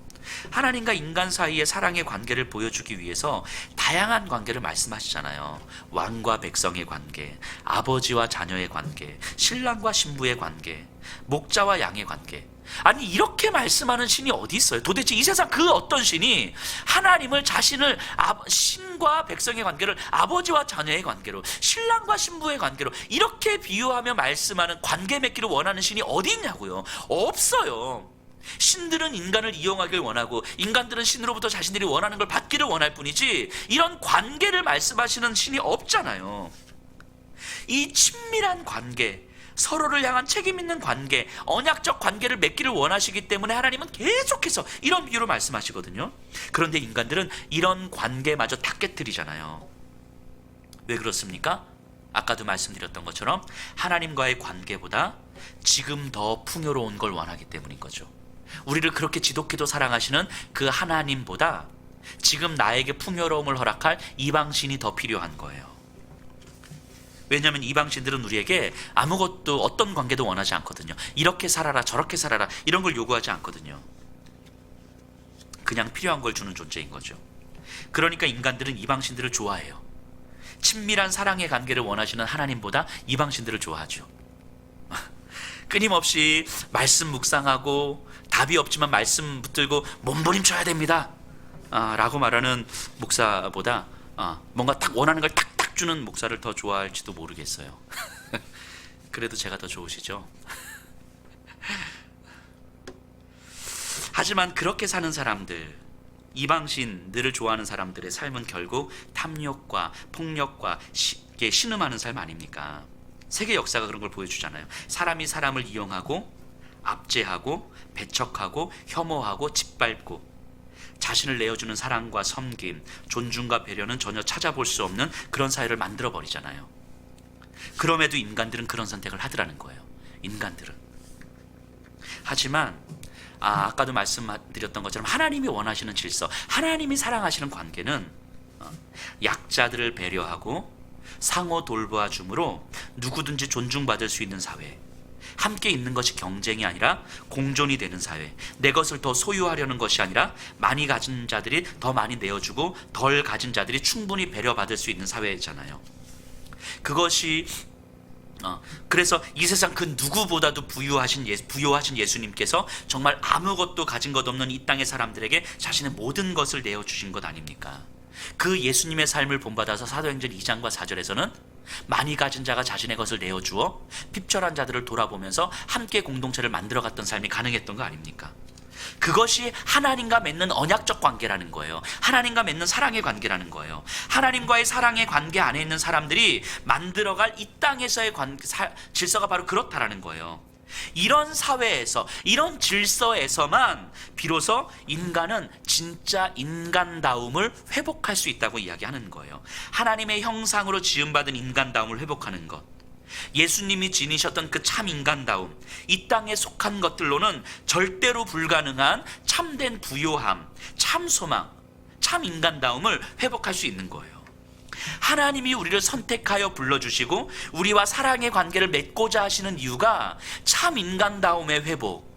하나님과 인간 사이의 사랑의 관계를 보여주기 위해서 다양한 관계를 말씀하시잖아요. 왕과 백성의 관계, 아버지와 자녀의 관계, 신랑과 신부의 관계, 목자와 양의 관계. 아니 이렇게 말씀하는 신이 어디 있어요? 도대체 이 세상 그 어떤 신이 하나님을 자신을 신과 백성의 관계를 아버지와 자녀의 관계로, 신랑과 신부의 관계로 이렇게 비유하며 말씀하는, 관계 맺기를 원하는 신이 어디 있냐고요? 없어요. 신들은 인간을 이용하길 원하고 인간들은 신으로부터 자신들이 원하는 걸 받기를 원할 뿐이지 이런 관계를 말씀하시는 신이 없잖아요. 이 친밀한 관계, 서로를 향한 책임 있는 관계, 언약적 관계를 맺기를 원하시기 때문에 하나님은 계속해서 이런 비유로 말씀하시거든요. 그런데 인간들은 이런 관계마저 다 깨뜨리잖아요. 왜 그렇습니까? 아까도 말씀드렸던 것처럼 하나님과의 관계보다 지금 더 풍요로운 걸 원하기 때문인 거죠. 우리를 그렇게 지독히도 사랑하시는 그 하나님보다 지금 나에게 풍요로움을 허락할 이방신이 더 필요한 거예요. 왜냐하면 이방신들은 우리에게 아무것도, 어떤 관계도 원하지 않거든요. 이렇게 살아라 저렇게 살아라 이런 걸 요구하지 않거든요. 그냥 필요한 걸 주는 존재인 거죠. 그러니까 인간들은 이방신들을 좋아해요. 친밀한 사랑의 관계를 원하시는 하나님보다 이방신들을 좋아하죠. 끊임없이 말씀 묵상하고 답이 없지만 말씀 붙들고 몸부림쳐야 됩니다 라고 말하는 목사보다 뭔가 딱 원하는 걸 탁탁 주는 목사를 더 좋아할지도 모르겠어요. 그래도 제가 더 좋으시죠. 하지만 그렇게 사는 사람들, 이방신들을 좋아하는 사람들의 삶은 결국 탐욕과 폭력과 신음하는 삶 아닙니까? 세계 역사가 그런 걸 보여주잖아요. 사람이 사람을 이용하고 압제하고 배척하고 혐오하고 짓밟고 자신을 내어주는 사랑과 섬김, 존중과 배려는 전혀 찾아볼 수 없는 그런 사회를 만들어버리잖아요. 그럼에도 인간들은 그런 선택을 하더라는 거예요. 인간들은. 하지만 아까도 말씀드렸던 것처럼 하나님이 원하시는 질서, 하나님이 사랑하시는 관계는 약자들을 배려하고 상호 돌보아줌으로 누구든지 존중받을 수 있는 사회, 함께 있는 것이 경쟁이 아니라 공존이 되는 사회, 내 것을 더 소유하려는 것이 아니라 많이 가진 자들이 더 많이 내어주고 덜 가진 자들이 충분히 배려받을 수 있는 사회잖아요. 그것이 그래서 이 세상 그 누구보다도 부유하신 예수님께서 정말 아무것도 가진 것 없는 이 땅의 사람들에게 자신의 모든 것을 내어주신 것 아닙니까? 그 예수님의 삶을 본받아서 사도행전 2장과 4절에서는 많이 가진 자가 자신의 것을 내어주어 핍절한 자들을 돌아보면서 함께 공동체를 만들어갔던 삶이 가능했던 거 아닙니까? 그것이 하나님과 맺는 언약적 관계라는 거예요. 하나님과 맺는 사랑의 관계라는 거예요. 하나님과의 사랑의 관계 안에 있는 사람들이 만들어갈 이 땅에서의 질서가 바로 그렇다라는 거예요. 이런 사회에서, 이런 질서에서만 비로소 인간은 진짜 인간다움을 회복할 수 있다고 이야기하는 거예요. 하나님의 형상으로 지음받은 인간다움을 회복하는 것, 예수님이 지니셨던 그 참 인간다움, 이 땅에 속한 것들로는 절대로 불가능한 참된 부요함, 참 소망, 참 인간다움을 회복할 수 있는 거예요. 하나님이 우리를 선택하여 불러주시고 우리와 사랑의 관계를 맺고자 하시는 이유가 참 인간다움의 회복,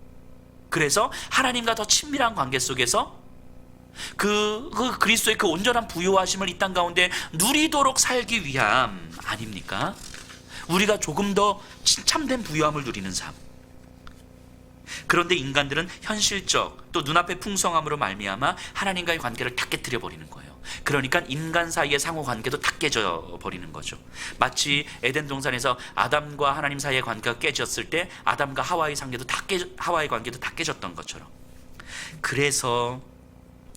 그래서 하나님과 더 친밀한 관계 속에서 그 그리스도의 그 온전한 부요하심을 이 땅 가운데 누리도록 살기 위함 아닙니까? 우리가 조금 더 참된 부요함을 누리는 삶. 그런데 인간들은 현실적 또 눈앞의 풍성함으로 말미암아 하나님과의 관계를 다 깨뜨려 버리는 거예요. 그러니까 인간 사이의 상호 관계도 다 깨져 버리는 거죠. 마치 에덴 동산에서 아담과 하나님 사이의 관계가 깨졌을 때 아담과 하와의 관계도 다 깨졌던 것처럼. 그래서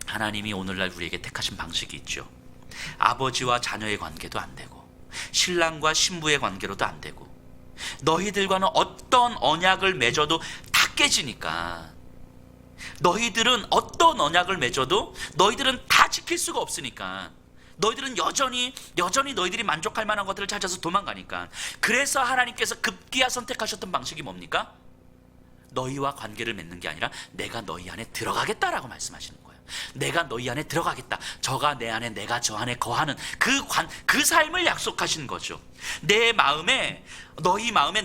하나님이 오늘날 우리에게 택하신 방식이 있죠. 아버지와 자녀의 관계도 안 되고 신랑과 신부의 관계로도 안 되고 너희들과는 어떤 언약을 맺어도 다 깨지니까, 너희들은 어떤 언약을 맺어도 너희들은 다 지킬 수가 없으니까, 너희들은 여전히 너희들이 만족할 만한 것들을 찾아서 도망가니까. 그래서 하나님께서 급기야 선택하셨던 방식이 뭡니까? 너희와 관계를 맺는 게 아니라 내가 너희 안에 들어가겠다라고 말씀하시는 거예요. 내가 너희 안에 들어가겠다. 저가 내 안에, 내가 저 안에 거하는 그 삶을 약속하신 거죠. 너희 마음에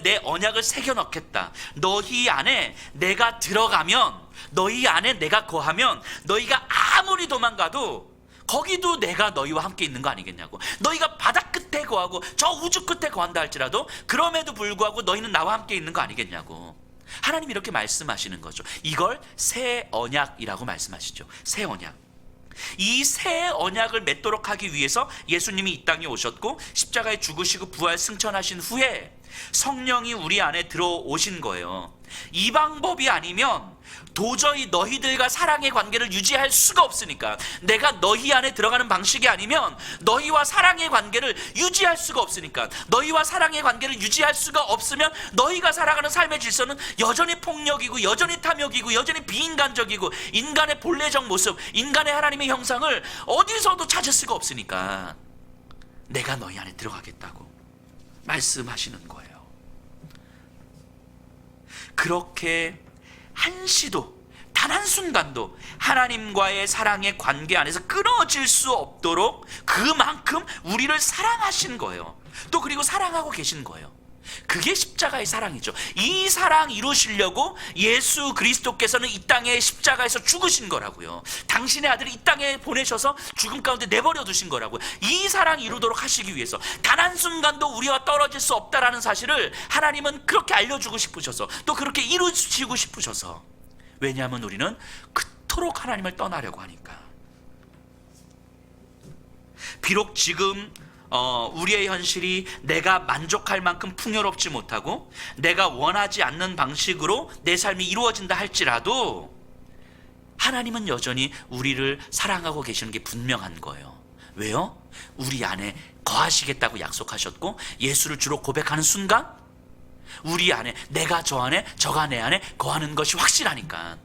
내 언약을 새겨 넣겠다. 너희 안에 내가 들어가면, 너희 안에 내가 거하면 너희가 아무리 도망가도 거기도 내가 너희와 함께 있는 거 아니겠냐고. 너희가 바다 끝에 거하고 저 우주 끝에 거한다 할지라도 그럼에도 불구하고 너희는 나와 함께 있는 거 아니겠냐고. 하나님 이렇게 말씀하시는 거죠. 이걸 새 언약이라고 말씀하시죠. 새 언약. 이 새 언약을 맺도록 하기 위해서 예수님이 이 땅에 오셨고 십자가에 죽으시고 부활 승천하신 후에 성령이 우리 안에 들어오신 거예요. 이 방법이 아니면 도저히 너희들과 사랑의 관계를 유지할 수가 없으니까, 내가 너희 안에 들어가는 방식이 아니면 너희와 사랑의 관계를 유지할 수가 없으니까, 너희와 사랑의 관계를 유지할 수가 없으면 너희가 살아가는 삶의 질서는 여전히 폭력이고 여전히 탐욕이고 여전히 비인간적이고 인간의 본래적 모습, 인간의 하나님의 형상을 어디서도 찾을 수가 없으니까 내가 너희 안에 들어가겠다고 말씀하시는 거예요. 그렇게 한시도, 단 한순간도 하나님과의 사랑의 관계 안에서 끊어질 수 없도록 그만큼 우리를 사랑하신 거예요. 또 그리고 사랑하고 계신 거예요. 그게 십자가의 사랑이죠. 이 사랑 이루시려고 예수 그리스도께서는 이 땅에 십자가에서 죽으신 거라고요. 당신의 아들을 이 땅에 보내셔서 죽음 가운데 내버려 두신 거라고요. 이 사랑 이루도록 하시기 위해서 단 한순간도 우리와 떨어질 수 없다라는 사실을 하나님은 그렇게 알려주고 싶으셔서, 또 그렇게 이루시고 싶으셔서. 왜냐하면 우리는 그토록 하나님을 떠나려고 하니까. 비록 지금 우리의 현실이 내가 만족할 만큼 풍요롭지 못하고 내가 원하지 않는 방식으로 내 삶이 이루어진다 할지라도 하나님은 여전히 우리를 사랑하고 계시는 게 분명한 거예요. 왜요? 우리 안에 거하시겠다고 약속하셨고, 예수를 주로 고백하는 순간 우리 안에, 내가 저 안에, 저가 내 안에 거하는 것이 확실하니까.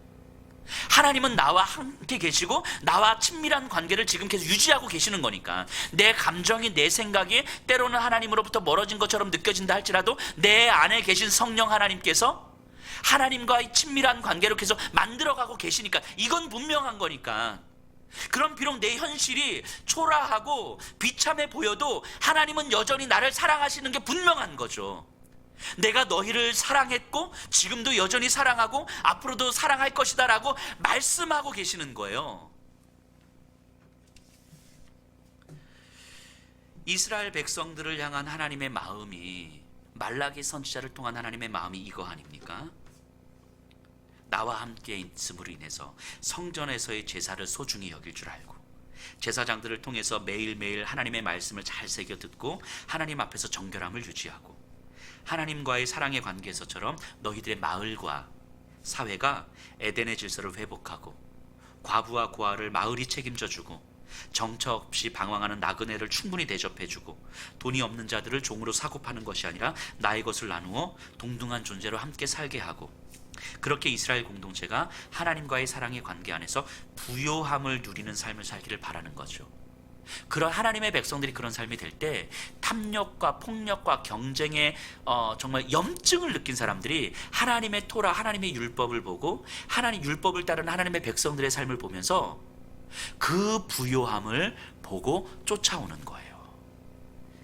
하나님은 나와 함께 계시고 나와 친밀한 관계를 지금 계속 유지하고 계시는 거니까, 내 감정이, 내 생각이 때로는 하나님으로부터 멀어진 것처럼 느껴진다 할지라도 내 안에 계신 성령 하나님께서 하나님과의 친밀한 관계를 계속 만들어가고 계시니까, 이건 분명한 거니까. 그럼 비록 내 현실이 초라하고 비참해 보여도 하나님은 여전히 나를 사랑하시는 게 분명한 거죠. 내가 너희를 사랑했고 지금도 여전히 사랑하고 앞으로도 사랑할 것이다 라고 말씀하고 계시는 거예요. 이스라엘 백성들을 향한 하나님의 마음이, 말라기 선지자를 통한 하나님의 마음이 이거 아닙니까? 나와 함께 있음으로 인해서 성전에서의 제사를 소중히 여길 줄 알고, 제사장들을 통해서 매일매일 하나님의 말씀을 잘 새겨 듣고 하나님 앞에서 정결함을 유지하고, 하나님과의 사랑의 관계에서처럼 너희들의 마을과 사회가 에덴의 질서를 회복하고, 과부와 고아를 마을이 책임져주고, 정처 없이 방황하는 나그네를 충분히 대접해주고, 돈이 없는 자들을 종으로 사고 파는 것이 아니라 나의 것을 나누어 동등한 존재로 함께 살게 하고, 그렇게 이스라엘 공동체가 하나님과의 사랑의 관계 안에서 부요함을 누리는 삶을 살기를 바라는 거죠. 그런 하나님의 백성들이 그런 삶이 될 때 탐욕과 폭력과 경쟁의 정말 염증을 느낀 사람들이 하나님의 토라, 하나님의 율법을 보고 하나님 율법을 따르는 하나님의 백성들의 삶을 보면서 그 부요함을 보고 쫓아오는 거예요.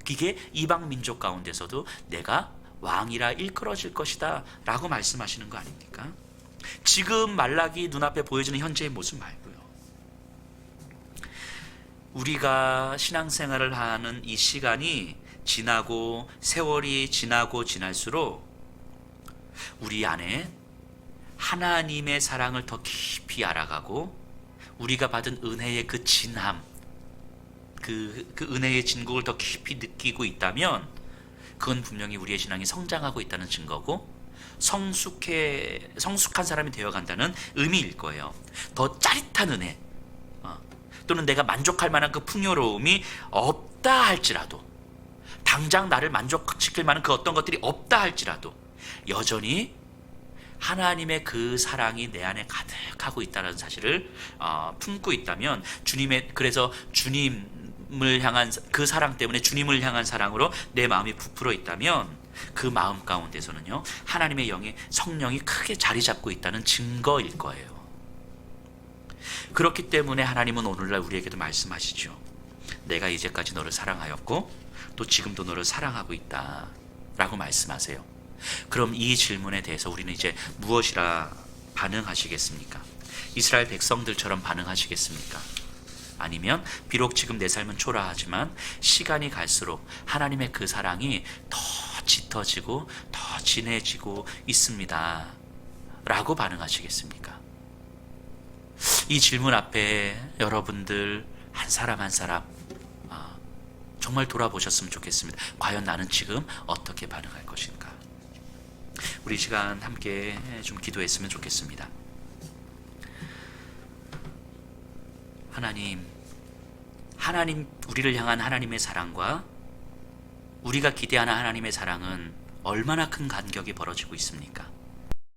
이게 이방 민족 가운데서도 내가 왕이라 일컬어질 것이다 라고 말씀하시는 거 아닙니까? 지금 말라기 눈앞에 보여지는 현재의 모습 말고요, 우리가 신앙생활을 하는 이 시간이 지나고 세월이 지나고 지날수록 우리 안에 하나님의 사랑을 더 깊이 알아가고, 우리가 받은 은혜의 그 진함, 그 은혜의 진국을 더 깊이 느끼고 있다면 그건 분명히 우리의 신앙이 성장하고 있다는 증거고, 성숙한 사람이 되어간다는 의미일 거예요. 더 짜릿한 은혜, 또는 내가 만족할 만한 그 풍요로움이 없다 할지라도, 당장 나를 만족시킬 만한 그 어떤 것들이 없다 할지라도 여전히 하나님의 그 사랑이 내 안에 가득하고 있다는 사실을 품고 있다면, 그래서 주님을 향한 그 사랑 때문에 주님을 향한 사랑으로 내 마음이 부풀어 있다면, 그 마음 가운데서는요 하나님의 영의 성령이 크게 자리 잡고 있다는 증거일 거예요. 그렇기 때문에 하나님은 오늘날 우리에게도 말씀하시죠. 내가 이제까지 너를 사랑하였고 또 지금도 너를 사랑하고 있다 라고 말씀하세요. 그럼 이 질문에 대해서 우리는 이제 무엇이라 반응하시겠습니까? 이스라엘 백성들처럼 반응하시겠습니까? 아니면 비록 지금 내 삶은 초라하지만 시간이 갈수록 하나님의 그 사랑이 더 짙어지고 더 진해지고 있습니다 라고 반응하시겠습니까? 이 질문 앞에 여러분들 한 사람 한 사람 정말 돌아보셨으면 좋겠습니다. 과연 나는 지금 어떻게 반응할 것인가? 우리 시간 함께 좀 기도했으면 좋겠습니다. 하나님, 우리를 향한 하나님의 사랑과 우리가 기대하는 하나님의 사랑은 얼마나 큰 간격이 벌어지고 있습니까?